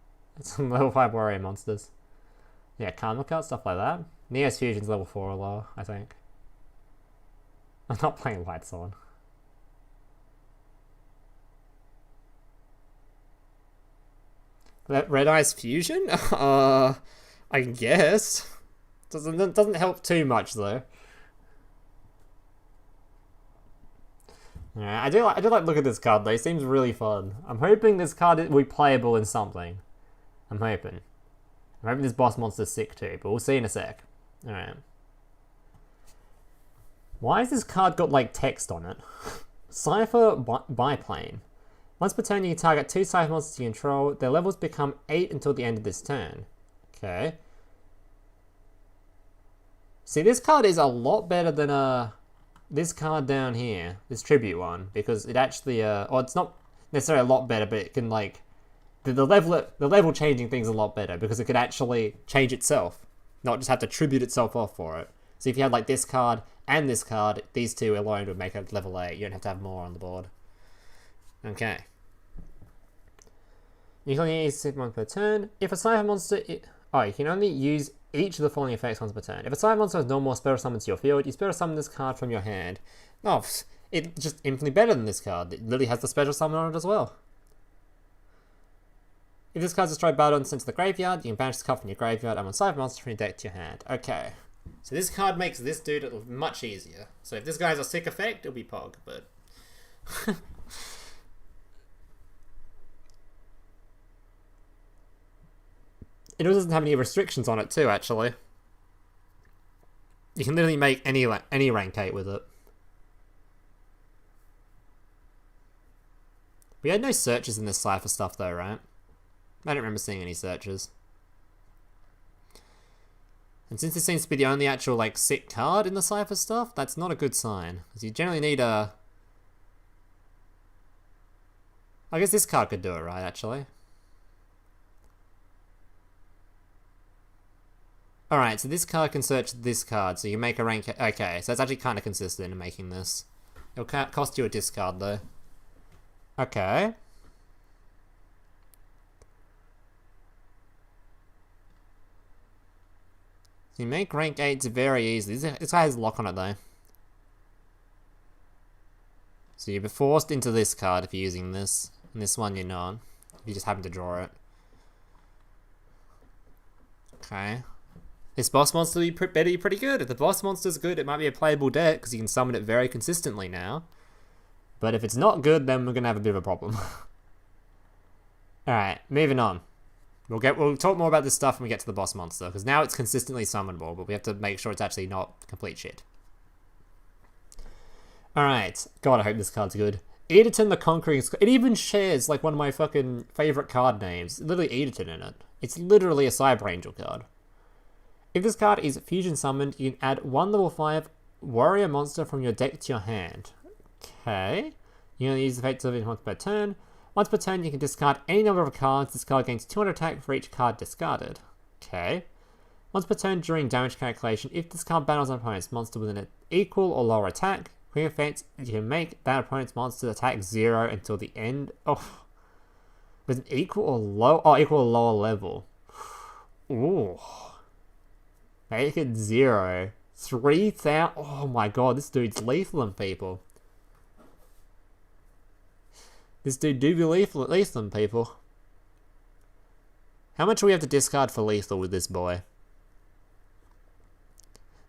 Some level 5 warrior monsters. Yeah, Karma card, stuff like that. Neo's Fusion's level 4 or lower, I think. I'm not playing Lights On. That Red Eyes Fusion? I guess. Doesn't help too much though. Yeah, I do like look at this card though. It seems really fun. I'm hoping this card will be playable in something. I'm hoping this boss monster's sick too, but we'll see in a sec. Alright. Why has this card got like text on it? Cipher biplane. Once per turn, you can target 2 Cipher monsters you control. Their levels become 8 until the end of this turn. Okay. See, this card is a lot better than this card down here, this tribute one, because it actually, or it's not necessarily a lot better, but it can like, the level changing thing's a lot better because it could actually change itself, not just have to tribute itself off for it. So if you had like this card and this card, these two alone would make it level 8. You don't have to have more on the board. Okay. You can only use Cipher monster per turn. If a Cipher monster... you can only use each of the following effects once per turn. If a Cipher monster has no more special summons to your field, you special summon this card from your hand. Oh, it's just infinitely better than this card. It literally has the special summon on it as well. If this card's destroyed battle and sent to the graveyard, you can banish this card from your graveyard and one Cipher monster from your deck to your hand. Okay. So this card makes this dude much easier. So if this guy has a sick effect, it'll be Pog, but... It also doesn't have any restrictions on it too, actually. You can literally make any rank 8 with it. We had no searches in this Cipher stuff though, right? I don't remember seeing any searches. And since this seems to be the only actual like sick card in the Cipher stuff, that's not a good sign. Because you generally need a... I guess this card could do it, right, actually? Alright, so this card can search this card, so you make a rank... Okay, so that's actually kind of consistent in making this. It'll cost you a discard, though. Okay. So you make rank 8s very easily. This guy has lock on it, though. So you'll be forced into this card if you're using this. And this one you're not. If you just happen to draw it. Okay. This boss monster better be pretty good. If the boss monster's good, it might be a playable deck because you can summon it very consistently now. But if it's not good, then we're gonna have a bit of a problem. Alright, moving on. We'll talk more about this stuff when we get to the boss monster, because now it's consistently summonable, but we have to make sure it's actually not complete shit. Alright, God, I hope this card's good. Egerton the Conquering... It even shares, like, one of my fucking favourite card names. Literally Egerton in it. It's literally a Cyber Angel card. If this card is fusion summoned, you can add one level 5 warrior monster from your deck to your hand. Okay. You can only use the effect of it once per turn. Once per turn, you can discard any number of cards. This card gains 200 attack for each card discarded. Okay. Once per turn during damage calculation, if this card battles an opponent's monster with an equal or lower attack, quick effect, you can make that opponent's monster attack 0 until the end. Oh. With an equal or low... Oh, equal or lower level. Ooh. Make it 0. 3,000. Oh my god, this dude's lethal on people. This dude do be lethal on people. How much do we have to discard for lethal with this boy?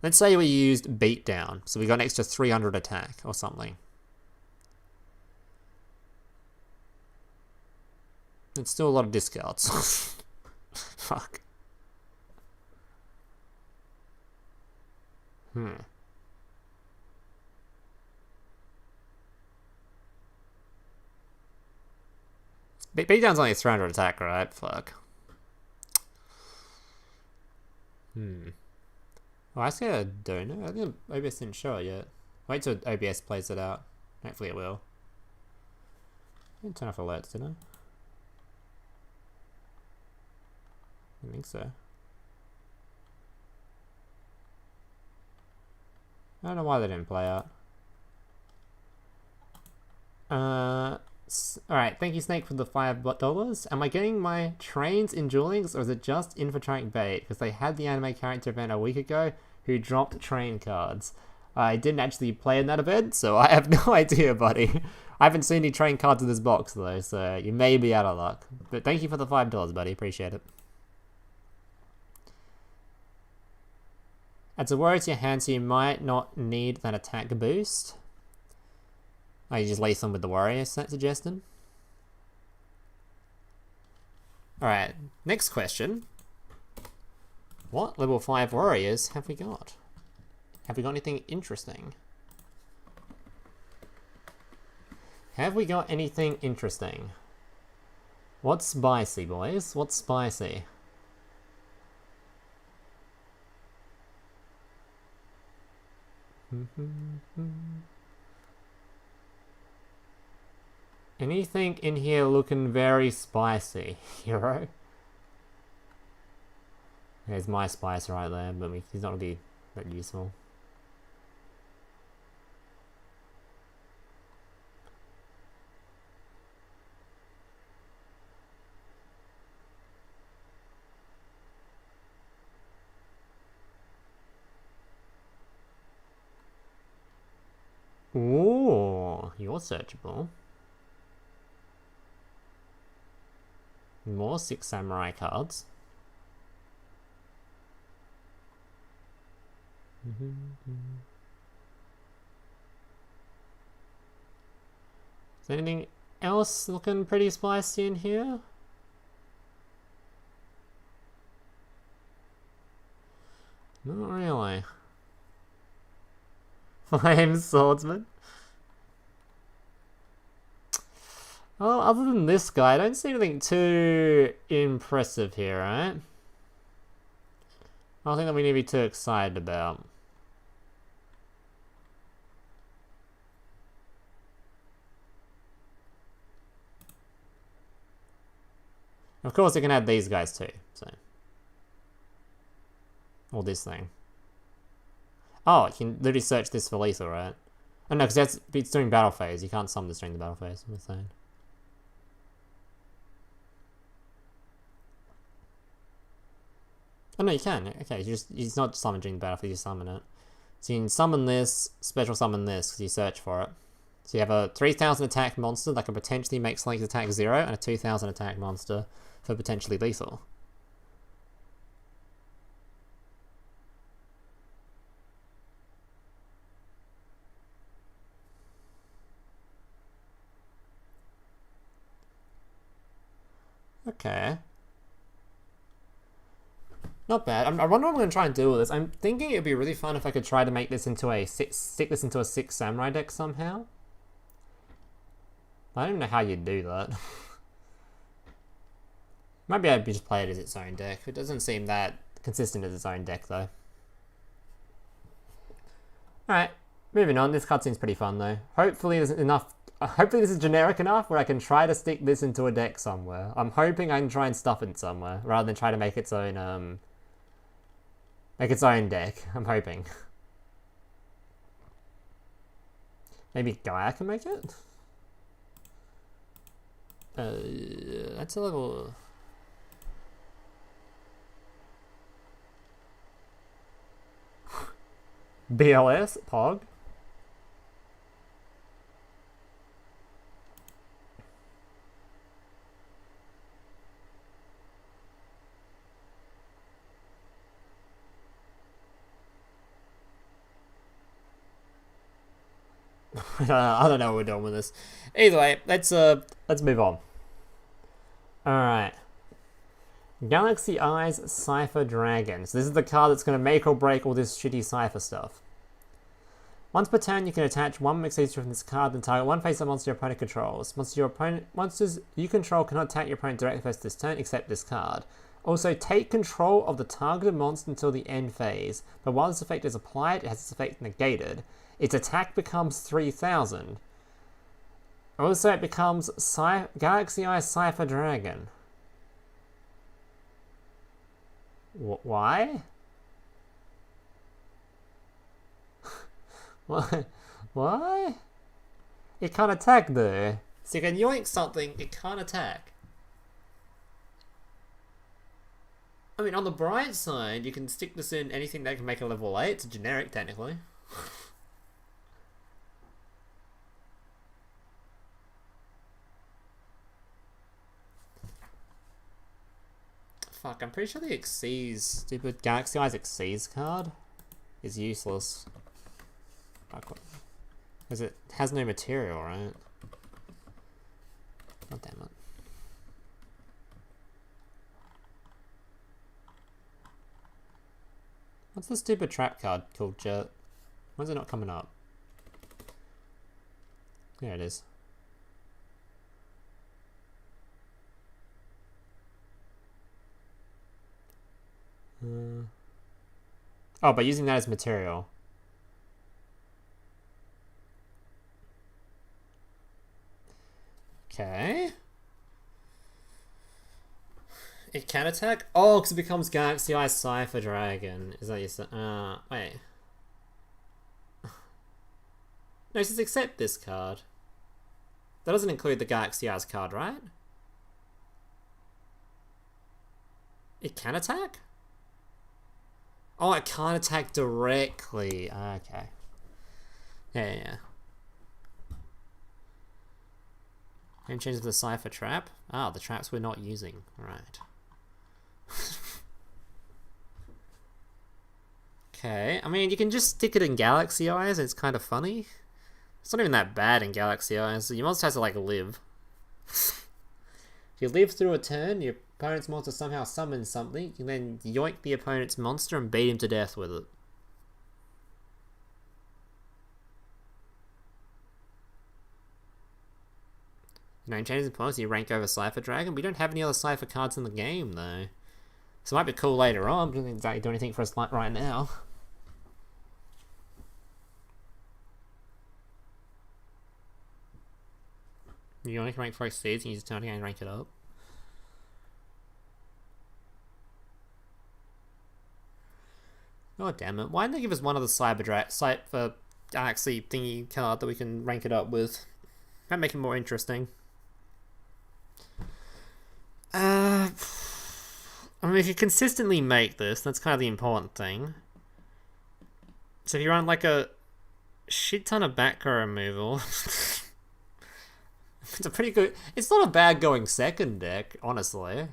Let's say we used beatdown, so we got an extra 300 attack or something. It's still a lot of discards. Fuck. Beatdown's only 300 attack, right? Fuck. Oh, I see a donor. I think OBS didn't show it yet. Wait till OBS plays it out. Hopefully it will. I didn't turn off alerts, did I? I think so. I don't know why they didn't play out. Alright, thank you Snake for the $5. Am I getting my trains in Duel Links, or is it just INFINITRACK bait? Because they had the anime character event a week ago who dropped train cards. I didn't actually play in that event, so I have no idea, buddy. I haven't seen any train cards in this box though, so you may be out of luck. But thank you for the $5, buddy. Appreciate it. Adds a warrior to your hand, so you might not need that attack boost. Oh, you just lace them with the warrior, is that suggested? Alright, next question. What level 5 warriors have we got? Have we got anything interesting? Have we got anything interesting? What's spicy, boys? What's spicy? Anything in here looking very spicy, hero? There's my spice right there, but he's not really that useful. Ooh, you're searchable. More 6 samurai cards. Is anything else looking pretty spicy in here? Not really. Flame swordsman. Well, other than this guy, I don't see anything too impressive here, right? Nothing that we need to be too excited about. Of course, you can add these guys too, so. Or this thing. Oh, you can literally search this for lethal, right? Oh no, because it's during battle phase. You can't summon this during the battle phase, I'm saying. Oh no, you can. Okay, it's not summoned during the battle phase, you summon it. So you can summon this, special summon this, because you search for it. So you have a 3000 attack monster that can potentially make Slank's attack 0, and a 2000 attack monster for potentially lethal. Okay. Not bad. I wonder what I'm going to try and do with this. I'm thinking it would be really fun if I could try to make this into a stick this into a 6 samurai deck somehow. I don't even know how you'd do that. Maybe I'd just play it as its own deck. It doesn't seem that consistent as its own deck though. Alright, moving on. This cutscene's pretty fun though. Hopefully there's enough. Hopefully this is generic enough where I can try to stick this into a deck somewhere. I'm hoping I can try and stuff it somewhere rather than try to make its own deck. I'm hoping. Maybe Gaia can make it? That's a level. BLS? Pog? I don't know what we're doing with this. Either way, let's move on. Alright. Galaxy Eyes Cipher Dragon. So this is the card that's going to make or break all this shitty Cipher stuff. Once per turn, you can attach one mixed from this card and target one face-up monster your opponent controls. Monsters you control cannot attack your opponent directly first this turn, except this card. Also, take control of the targeted monster until the end phase, but while this effect is applied, it has its effect negated. Its attack becomes 3000. Also, it becomes Galaxy Eye Cipher Dragon. Why? Why? It can't attack though. So you can yoink something, it can't attack. I mean, on the bright side, you can stick this in anything that can make a level 8. It's generic, technically. Fuck, I'm pretty sure the Xyz, stupid Galaxy Eyes Xyz card is useless. Because it has no material, right? God damn it. What's the stupid trap card called Jet? Why is it not coming up? There it is. Oh, by using that as material. Okay. It can attack? Oh, because it becomes Galaxy Eye Cipher Dragon. Is that you said? Wait. No, it says accept this card. That doesn't include the Galaxy Eyes card, right? It can attack? Oh, it can't attack directly. Okay. Yeah. Name changes to the Cipher trap. Ah, the traps we're not using. Right. Okay, I mean, you can just stick it in Galaxy Eyes, and it's kind of funny. It's not even that bad in Galaxy Eyes. Your monster has to, like, live. If you live through a turn, your opponent's monster somehow summons something, you can then yoink the opponent's monster and beat him to death with it. Name changes in policy, you rank over Cipher Dragon. We don't have any other Cipher cards in the game, though. So it might be cool later on, but it doesn't exactly do anything for us right now. You only can rank 4 seeds and you just turn and rank it up. God damn it. Why didn't they give us one of the Cipher Galaxy thingy card that we can rank it up with? That'd make it more interesting. I mean, if you consistently make this, that's kind of the important thing. So if you run like a shit ton of back row removal, it's a pretty good. It's not a bad going second deck, honestly.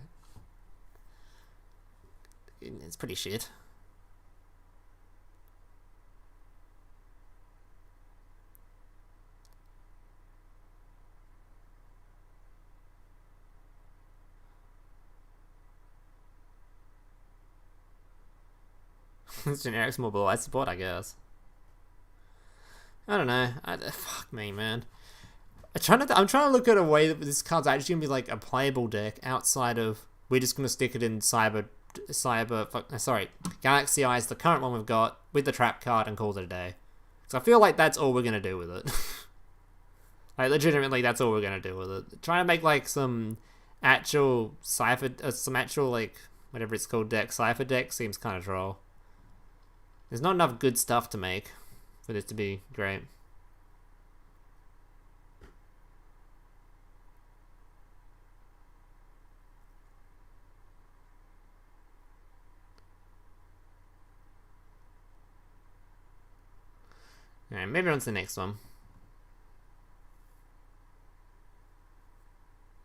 It's pretty shit. It's generic small ball. I support, I guess. I don't know. Fuck me, man. I'm trying to look at a way that this card's actually gonna be like a playable deck outside of we're just gonna stick it in Galaxy Eyes, the current one we've got, with the trap card and call it a day. So I feel like that's all we're gonna do with it. Like legitimately, that's all we're gonna do with it. Trying to make like some actual Cipher, like whatever it's called deck, Cipher deck seems kind of troll. There's not enough good stuff to make for this to be great. Alright, maybe on to the next one.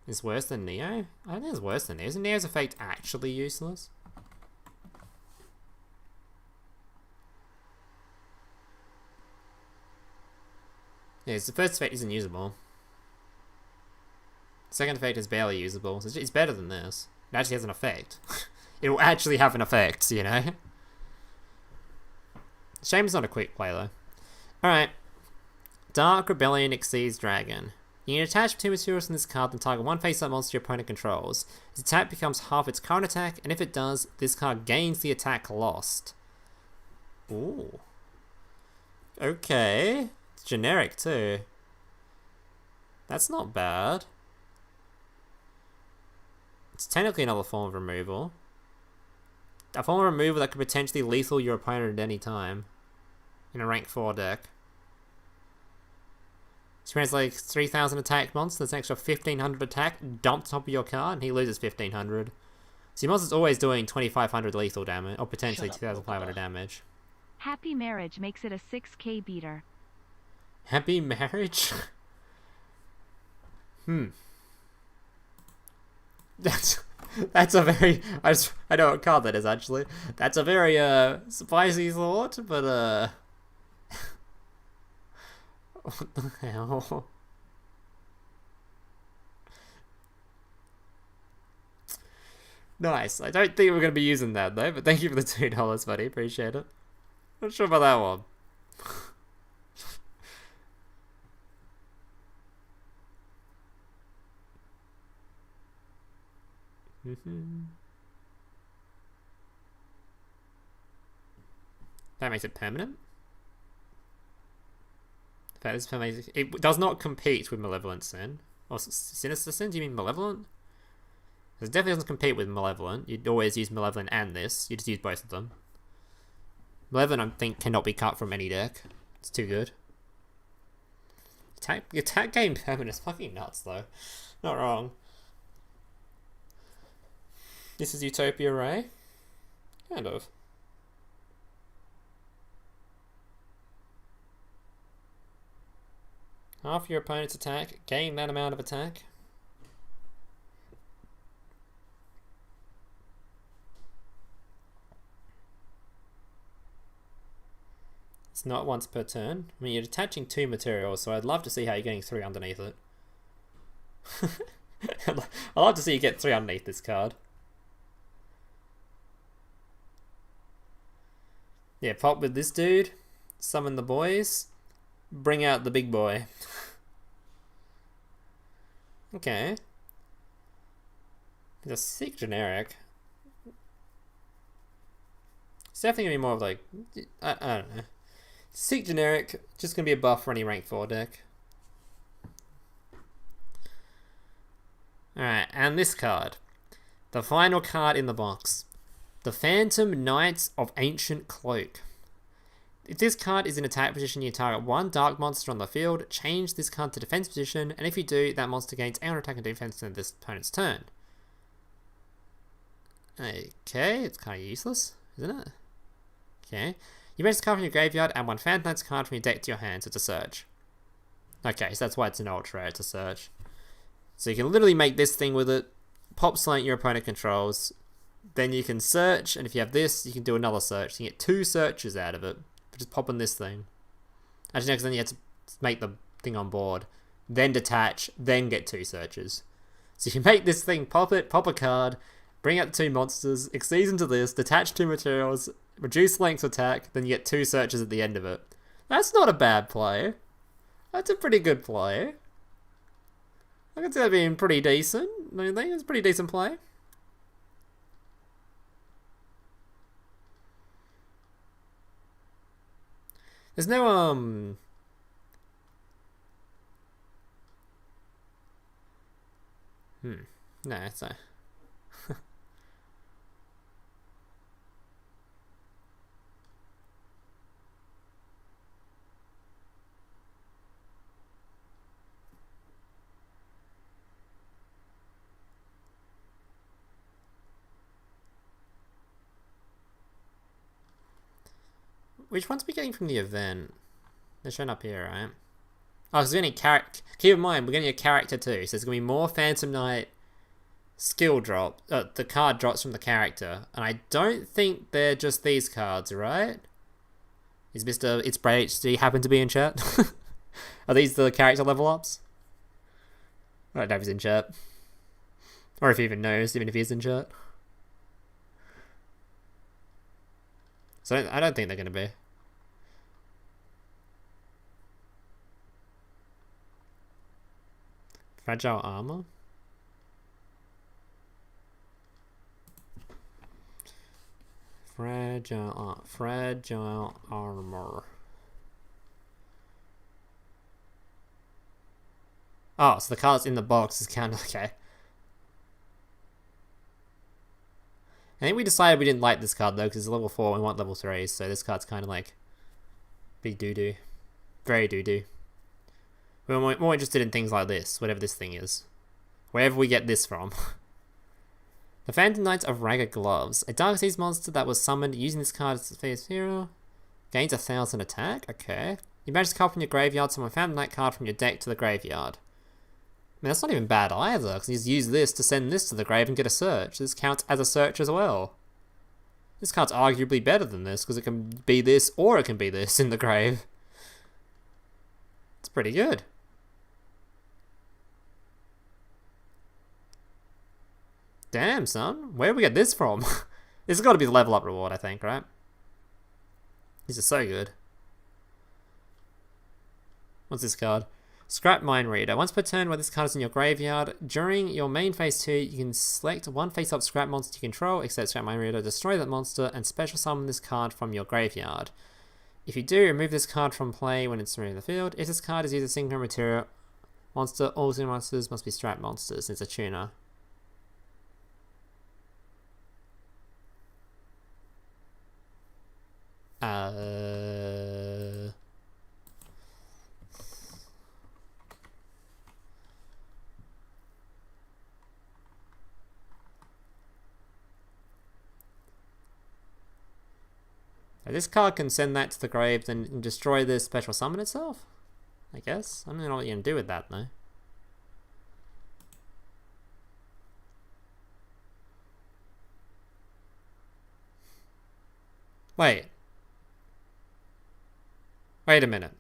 It's worse than Neo? I don't think it's worse than Neo. Isn't Neo's effect actually useless? Yeah, the first effect isn't usable. The second effect is barely usable, so it's better than this. It actually has an effect. It will actually have an effect, you know? Shame it's not a quick play, though. Alright. Dark Rebellion exceeds Dragon. You can attach 2 materials from this card and target one face-up monster your opponent controls. Its attack becomes half its current attack, and if it does, this card gains the attack lost. Ooh. Okay. It's generic, too. That's not bad. It's technically another form of removal. A form of removal that could potentially lethal your opponent at any time. In a rank 4 deck. So he has like 3,000 attack monster, that's an extra 1,500 attack, dump top of your card, and he loses 1,500. So your monster's always doing 2,500 lethal damage, or potentially 2,500 damage. Happy Marriage makes it a 6k beater. Happy Marriage? That's a very... I know what card that is, actually. That's a very, spicy thought, but, what the hell? Nice. I don't think we're going to be using that, though, but thank you for the $2, buddy. Appreciate it. Not sure about that one. That makes it permanent. That is permanent. It does not compete with Malevolent Sin. Or Sinister Sin? Do you mean Malevolent? It definitely doesn't compete with Malevolent. You'd always use Malevolent and this. You just use both of them. Malevolent, I think, cannot be cut from any deck. It's too good. Attack game permanent is fucking nuts, though. Not wrong. This is Utopia Ray? Kind of. Half your opponent's attack, gain that amount of attack. It's not once per turn. I mean, you're attaching 2 materials, so I'd love to see how you're getting 3 underneath it. I'd love to see you get 3 underneath this card. Yeah, pop with this dude, summon the boys, bring out the big boy. Okay. It's a sick generic. It's definitely gonna be more of like, I don't know. Sick generic, just gonna be a buff for any rank 4 deck. Alright, and this card. The final card in the box. The Phantom Knights of Ancient Cloak. If this card is in attack position, you target 1 dark monster on the field, change this card to defense position, and if you do, that monster gains counter attack and defense in this opponent's turn. Okay, it's kind of useless, isn't it? Okay. You may just card from your graveyard and 1 Phantom Knights card from your deck to your hand, so it's a search. Okay, so that's why it's an ultra, it's a search. So you can literally make this thing with it, pop something your opponent controls, then you can search, and if you have this, you can do another search. You can get 2 searches out of it, for just popping this thing. Actually, no, because then you have to make the thing on board, then detach, then get 2 searches. So you make this thing, pop it, pop a card, bring out the 2 monsters, exceeds into this, detach 2 materials, reduce length attack, then you get 2 searches at the end of it. That's not a bad play. That's a pretty good play. I can see that being pretty decent. I think it's a pretty decent play. There's no, no, it's not. Which ones are we getting from the event? They're showing up here, right? Oh, because we're getting a character. Keep in mind, we're getting a character too. So there's going to be more Phantom Knight skill drop. The card drops from the character. And I don't think they're just these cards, right? Is Mr. It's Bray HD happen to be in chat? Are these the character level ups? I don't know if he's in chat. Or if he even knows, even if he's in chat. So I don't think they're going to be. Fragile armor? Fragile armor. Oh, so the cards in the box is kind of okay. I think we decided we didn't like this card though, because it's level 4 and we want level 3, so this card's kind of like big doo-doo. Very doo-doo. We're more interested in things like this, whatever this thing is. Wherever we get this from. The Phantom Knights of Ragged Gloves. A Dark Seas monster that was summoned using this card as a face hero. Gains 1,000 attack, okay. You manage to card from your graveyard, summon a Phantom Knight card from your deck to the graveyard. I mean, that's not even bad either, because you just use this to send this to the grave and get a search. This counts as a search as well. This card's arguably better than this, because it can be this, or it can be this in the grave. It's pretty good. Damn, son. Where did we get this from? This has got to be the level up reward, I think, right? These are so good. What's this card? Scrap Mind Reader. Once per turn while this card is in your graveyard, during your main phase 2, you can select one face-up scrap monster you control, except Scrap Mind Reader, destroy that monster, and special summon this card from your graveyard. If you do, remove this card from play when it's removed from the field. If this card is used as synchro material monster, all synchro monsters must be scrap monsters. It's a tuner. This card can send that to the grave and destroy this special summon itself? I guess. I don't know what you're going to do with that, though. Wait a minute.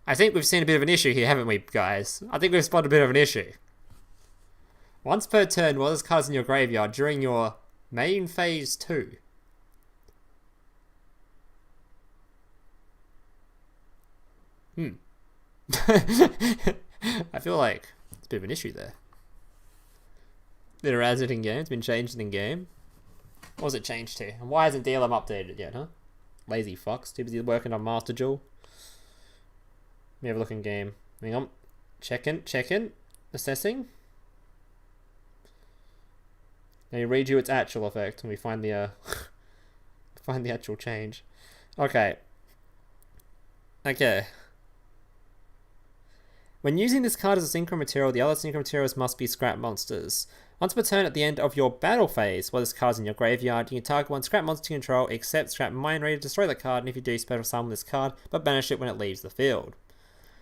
I think we've seen a bit of an issue here, haven't we, guys? I think we've spotted a bit of an issue. Once per turn, while this card's in your graveyard, during your main phase 2. I feel like it's a bit of an issue there. Bit of erased in game, it's been changed in game. What was it changed to? And why hasn't DLM updated yet, huh? Lazy fucks, too busy working on Master Duel. Let me have a look in game. Hang on. Checking. Assessing. Now you read you its actual effect and we find the find the actual change. Okay. When using this card as a synchro material, the other synchro materials must be scrap monsters. Once per turn at the end of your battle phase, while this card's in your graveyard, you can target one scrap monster you control, except Scrap Mind Reader, destroy that card, and if you do, special summon this card, but banish it when it leaves the field.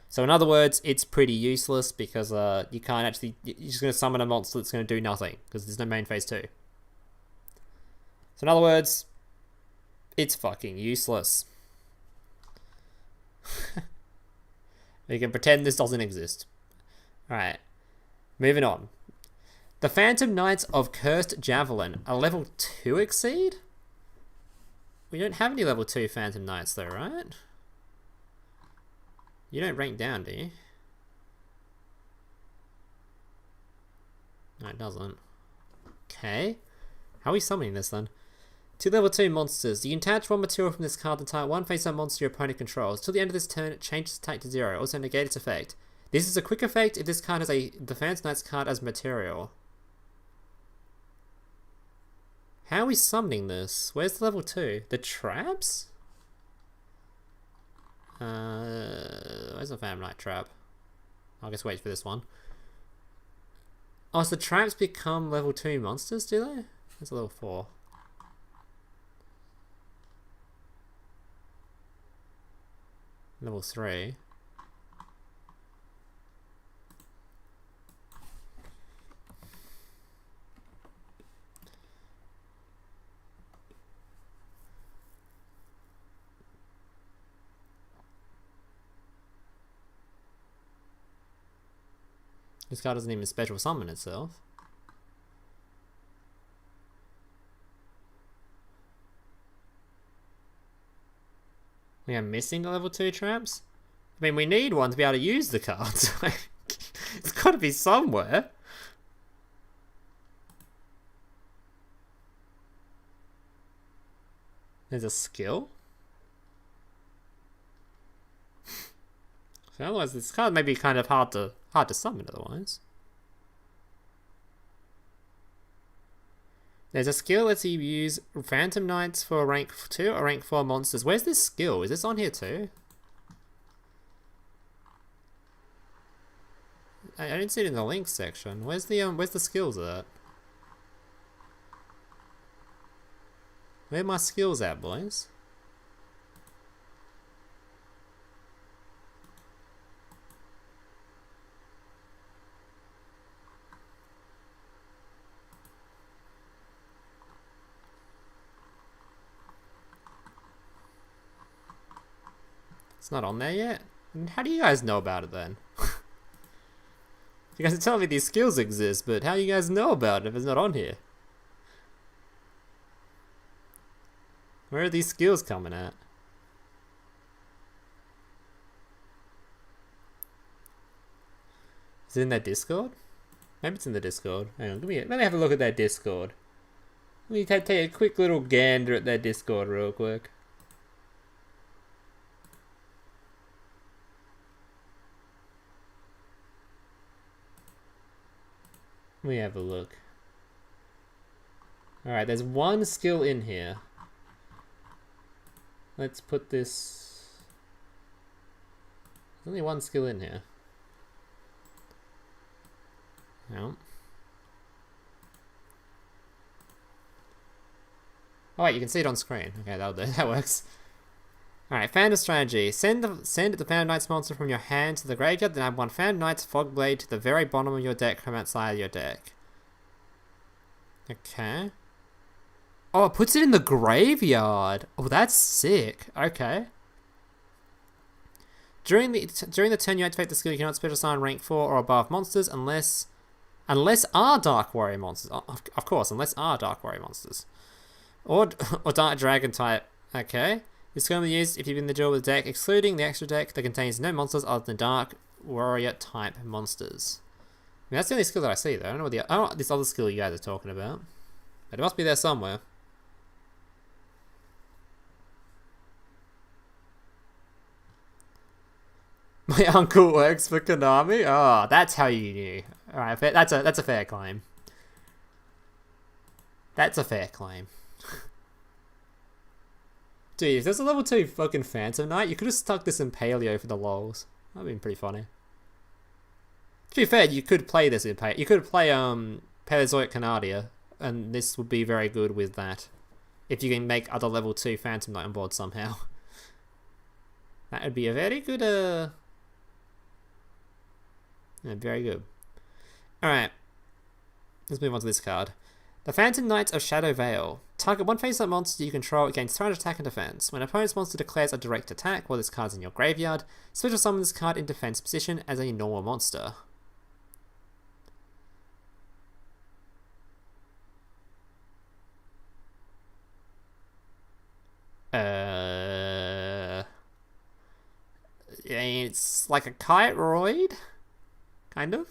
So in other words, it's pretty useless because you can't actually, you're just going to summon a monster that's going to do nothing, because there's no main phase 2. So in other words, it's fucking useless. You can pretend this doesn't exist. Alright, moving on. The Phantom Knights of Cursed Javelin, a level 2 exceed? We don't have any level 2 Phantom Knights though, right? You don't rank down, do you? No, it doesn't. Okay. How are we summoning this then? 2 level 2 monsters. You can attach one material from this card and target one face-up monster your opponent controls. Till the end of this turn, it changes attack to 0. Also negate its effect. This is a quick effect if this card has the Phantom Knights card as material. How are we summoning this? Where's the level 2? The traps? Where's the Phantom Knight trap? I'll just wait for this one. Oh, so the traps become level 2 monsters, do they? That's a level 4. Level 3. This card doesn't even special summon itself. We are missing the level 2 traps? I mean, we need one to be able to use the cards. It's got to be somewhere. There's a skill? So otherwise, this card may be kind of hard to summon otherwise. There's a skill that lets you use Phantom Knights for rank 2 or rank 4 monsters. Where's this skill? Is this on here too? I didn't see it in the links section. Where's the skills at? Where are my skills at, boys? It's not on there yet? How do you guys know about it then? You guys are telling me these skills exist, but how do you guys know about it if it's not on here? Where are these skills coming at? Is it in their Discord? Maybe it's in the Discord. Hang on, let me have a look at their Discord. Let me take a quick little gander at their Discord real quick. Let me have a look. Alright, there's one skill in here. Let's put this... There's only one skill in here. No. Oh wait, you can see it on screen. Okay, that'll do. That works. Alright, Phantom strategy. Send the Phantom Knight's monster from your hand to the graveyard, then add one Phantom Knight's Fog Blade to the very bottom of your deck from outside your deck. Okay. Oh, it puts it in the graveyard. Oh, that's sick. Okay. During the turn you activate the skill, you cannot special summon rank 4 or above monsters unless are Dark Warrior monsters. Of course, unless are Dark Warrior monsters. Or Dark Dragon type. Okay. This can be used if you've been in the duel with a deck, excluding the extra deck that contains no monsters other than Dark Warrior type monsters. I mean, that's the only skill that I see though. I don't know what this other skill you guys are talking about. But it must be there somewhere. My uncle works for Konami? Oh, that's how you knew. Alright, that's a fair claim. That's a fair claim. Dude, if there's a level 2 fucking Phantom Knight, you could have stuck this in Paleo for the lols. That'd been pretty funny. To be fair, you could play this in Paleo. You could play Paleozoic Canadia, and this would be very good with that. If you can make other level 2 Phantom Knight on board somehow. That would be a very good, yeah, very good. Alright. Let's move on to this card. The Phantom Knights of Shadow Vale. Target one face-up monster you control against target attack and defense. When an opponent's monster declares a direct attack while this card's in your graveyard, special summon this card in defense position as a normal monster. It's like a Kite-roid? Kind of?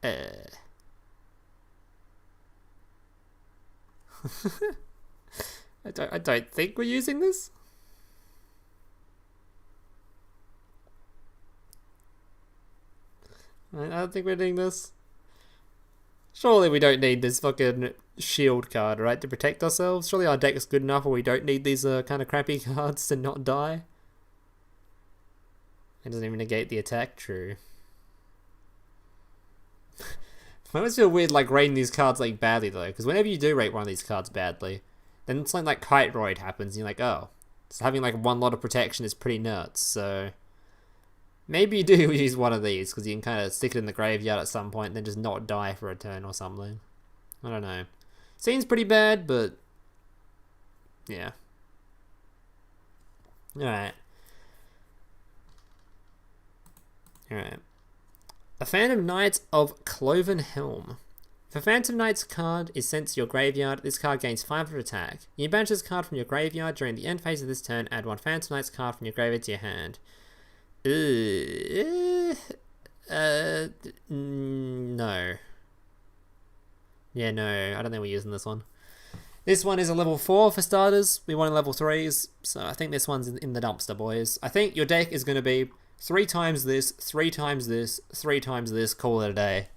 I don't think we're using this. I don't think we're doing this. Surely we don't need this fucking shield card, right, to protect ourselves? Surely our deck is good enough where we don't need these kind of crappy cards to not die. It doesn't even negate the attack, true. I always feel weird like rating these cards like badly though, because whenever you do rate one of these cards badly, then it's like Kite-roid happens and you're like, oh, so having like one lot of protection is pretty nuts, so maybe you do use one of these because you can kind of stick it in the graveyard at some point and then just not die for a turn or something. I don't know. Seems pretty bad, but yeah. Alright. Alright. The Phantom Knights of Cloven Helm. If a Phantom Knight's card is sent to your graveyard, this card gains 500 attack. You banish this card from your graveyard during the end phase of this turn, add one Phantom Knight's card from your graveyard to your hand. No. Yeah, no, I don't think we're using this one. This one is a level 4 for starters. We want level 3s, so I think this one's in the dumpster, boys. I think your deck is going to be 3 times this, 3 times this, 3 times this, call it a day.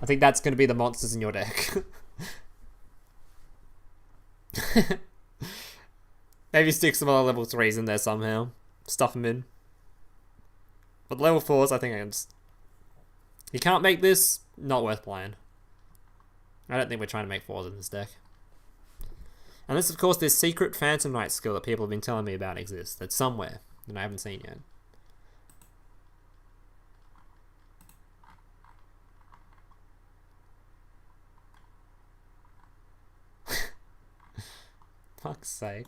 I think that's going to be the monsters in your deck. Maybe stick some other level 3s in there somehow. Stuff them in. But level 4s, I think I can just... You can't make this, not worth playing. I don't think we're trying to make 4s in this deck. Unless, of course, this secret Phantom Knight skill that people have been telling me about exists. That's somewhere that I haven't seen yet. Fuck's sake.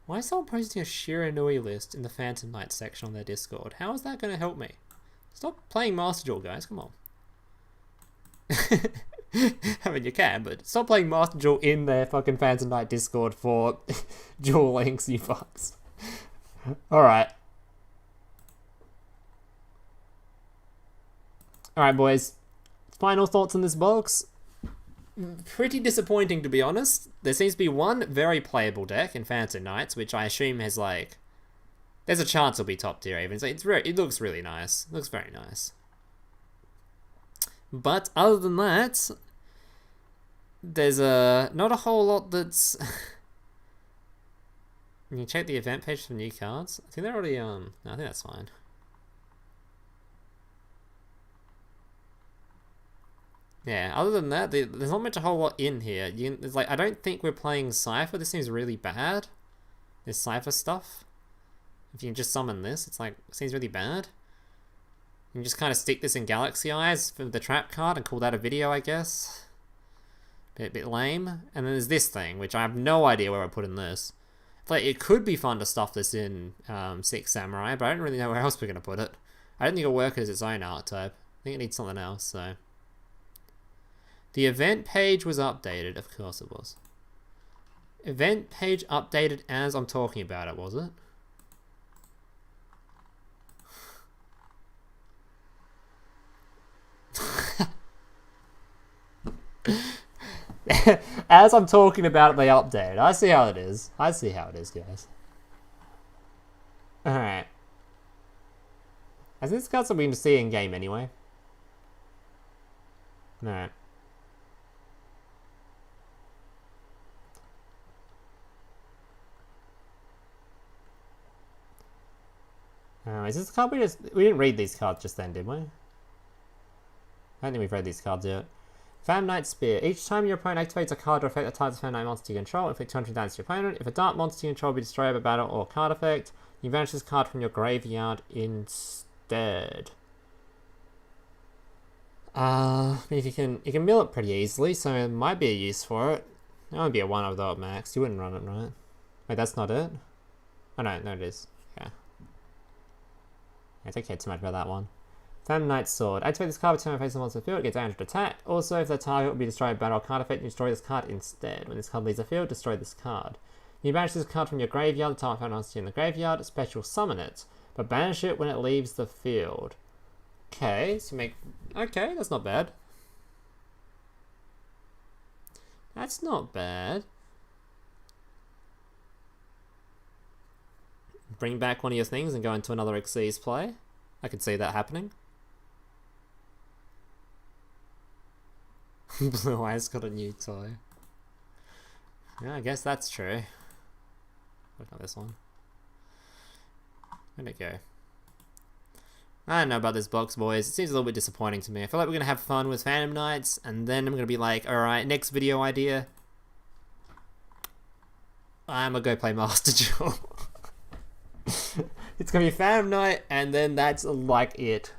Why is someone posting a Shiranui list in the Phantom Knight section on their Discord? How is that going to help me? Stop playing Master Duel, guys. Come on. I mean, you can, but stop playing Master Duel in their fucking Fans of Night Discord for Duel Links, you fucks. Alright. Alright, boys. Final thoughts on this box? Pretty disappointing, to be honest. There seems to be one very playable deck in Phantom Knights, which I assume has, like... There's a chance it'll be top tier even. So it looks really nice. It looks very nice. But other than that, there's not a whole lot that's... Can you check the event page for new cards? I think they're already... No, I think that's fine. Yeah, other than that, there's not much a whole lot in here. It's like, I don't think we're playing Cipher. This seems really bad. This Cipher stuff. If you can just summon this, it's like, it seems really bad. You can just kind of stick this in Galaxy Eyes for the trap card and call that a video, I guess. Bit lame. And then there's this thing, which I have no idea where I put in this. Like, it could be fun to stuff this in Six Samurai, but I don't really know where else we're going to put it. I don't think it'll work as its own art type. I think it needs something else, so... The event page was updated. Of course it was. Event page updated as I'm talking about it, was it? As I'm talking about it, they updated. I see how it is. I see how it is, guys. Alright. I think this card's something to see in game anyway. Alright. Is this the card we didn't read these cards just then, did we? I don't think we've read these cards yet. Phantom Knight Spear. Each time your opponent activates a card or effect that targets a Phantom Knight monster you control, inflict 200 damage to your opponent. If a dark monster you control be destroyed by battle or card effect, you banish this card from your graveyard instead. If you can mill it pretty easily, so it might be a use for it. That would be a 1 though at max. You wouldn't run it, right? Wait, that's not it? Oh no, it is. Yeah. I don't care too much about that one. Phantom Knight's Sword. Activate this card with turn face the monster field, it gets damaged attack. Also, if the target will be destroyed by battle card effect, you destroy this card instead. When this card leaves the field, destroy this card. You banish this card from your graveyard, the target Phantom monster in the graveyard, special summon it, but banish it when it leaves the field. Okay, so make... Okay, that's not bad. That's not bad. Bring back one of your things and go into another Xyz play. I could see that happening. Blue Eyes got a new toy. Yeah, I guess that's true. Look at this one. Where'd it go? I don't know about this box, boys. It seems a little bit disappointing to me. I feel like we're going to have fun with Phantom Knights, and then I'm going to be like, alright, next video idea. I'm going to go play Master Duel. It's going to be Phantom Knight, and then that's like it.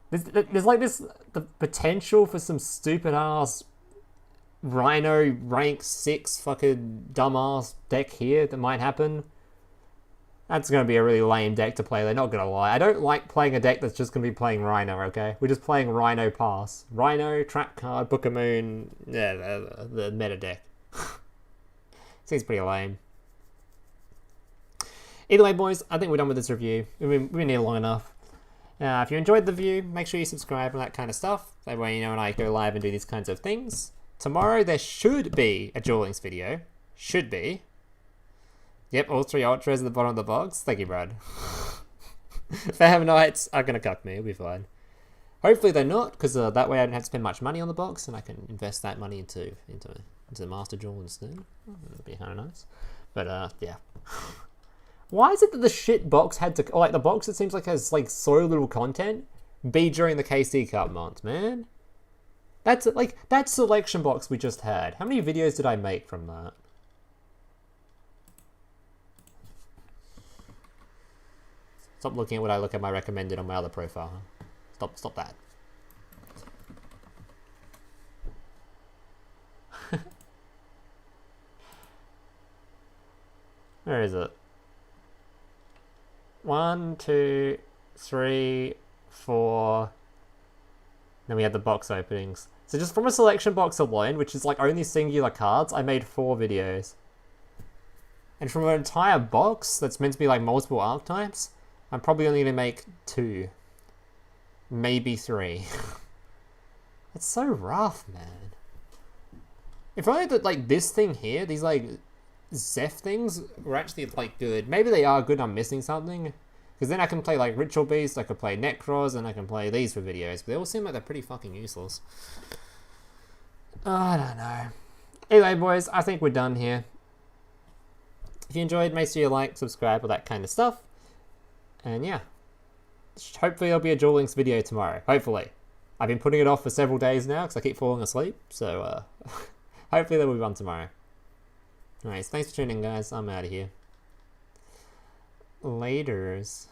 There's like this, the potential for some stupid ass Rhino rank 6 fucking dumbass deck here that might happen. That's going to be a really lame deck to play, they're not going to lie. I don't like playing a deck that's just going to be playing Rhino, okay? We're just playing Rhino Pass. Rhino, Trap Card, Book of Moon, yeah, the meta deck. Seems pretty lame. Either way, boys, I think we're done with this review. We've been here long enough. If you enjoyed the view, make sure you subscribe and that kind of stuff. That way, you know, when I go live and do these kinds of things. Tomorrow, there should be a Duel Links video. Should be. Yep, all 3 Ultras at the bottom of the box. Thank you, Brad. Phantom Knights are going to cuck me. It'll be fine. Hopefully they're not, because that way I don't have to spend much money on the box, and I can invest that money into the Master Duel instead. That'd be kind of nice. But, yeah. Why is it that the shit box had to... Like, the box, it seems like has, like, so little content, be during the KC Cup month, man? That's, like, that selection box we just had. How many videos did I make from that? Stop looking at what I look at my recommended on my other profile. Huh? Stop that. Where is it? 1, 2, 3, 4. Then we had the box openings. So just from a selection box alone, which is like only singular cards, I made 4 videos. And from an entire box that's meant to be like multiple archetypes, I'm probably only going to make 2. Maybe 3. It's so rough, man. If only that, like, this thing here, these, like, Zeph things were actually, like, good. Maybe they are good, I'm missing something. Because then I can play, like, Ritual Beast, I can play Necros, and I can play these for videos. But they all seem like they're pretty fucking useless. I don't know. Anyway, boys, I think we're done here. If you enjoyed, make sure you like, subscribe, all that kind of stuff. And yeah. Hopefully there'll be a Duel Links video tomorrow. Hopefully. I've been putting it off for several days now because I keep falling asleep. So, hopefully there will be one tomorrow. Anyways, thanks for tuning in, guys. I'm out of here. Laters.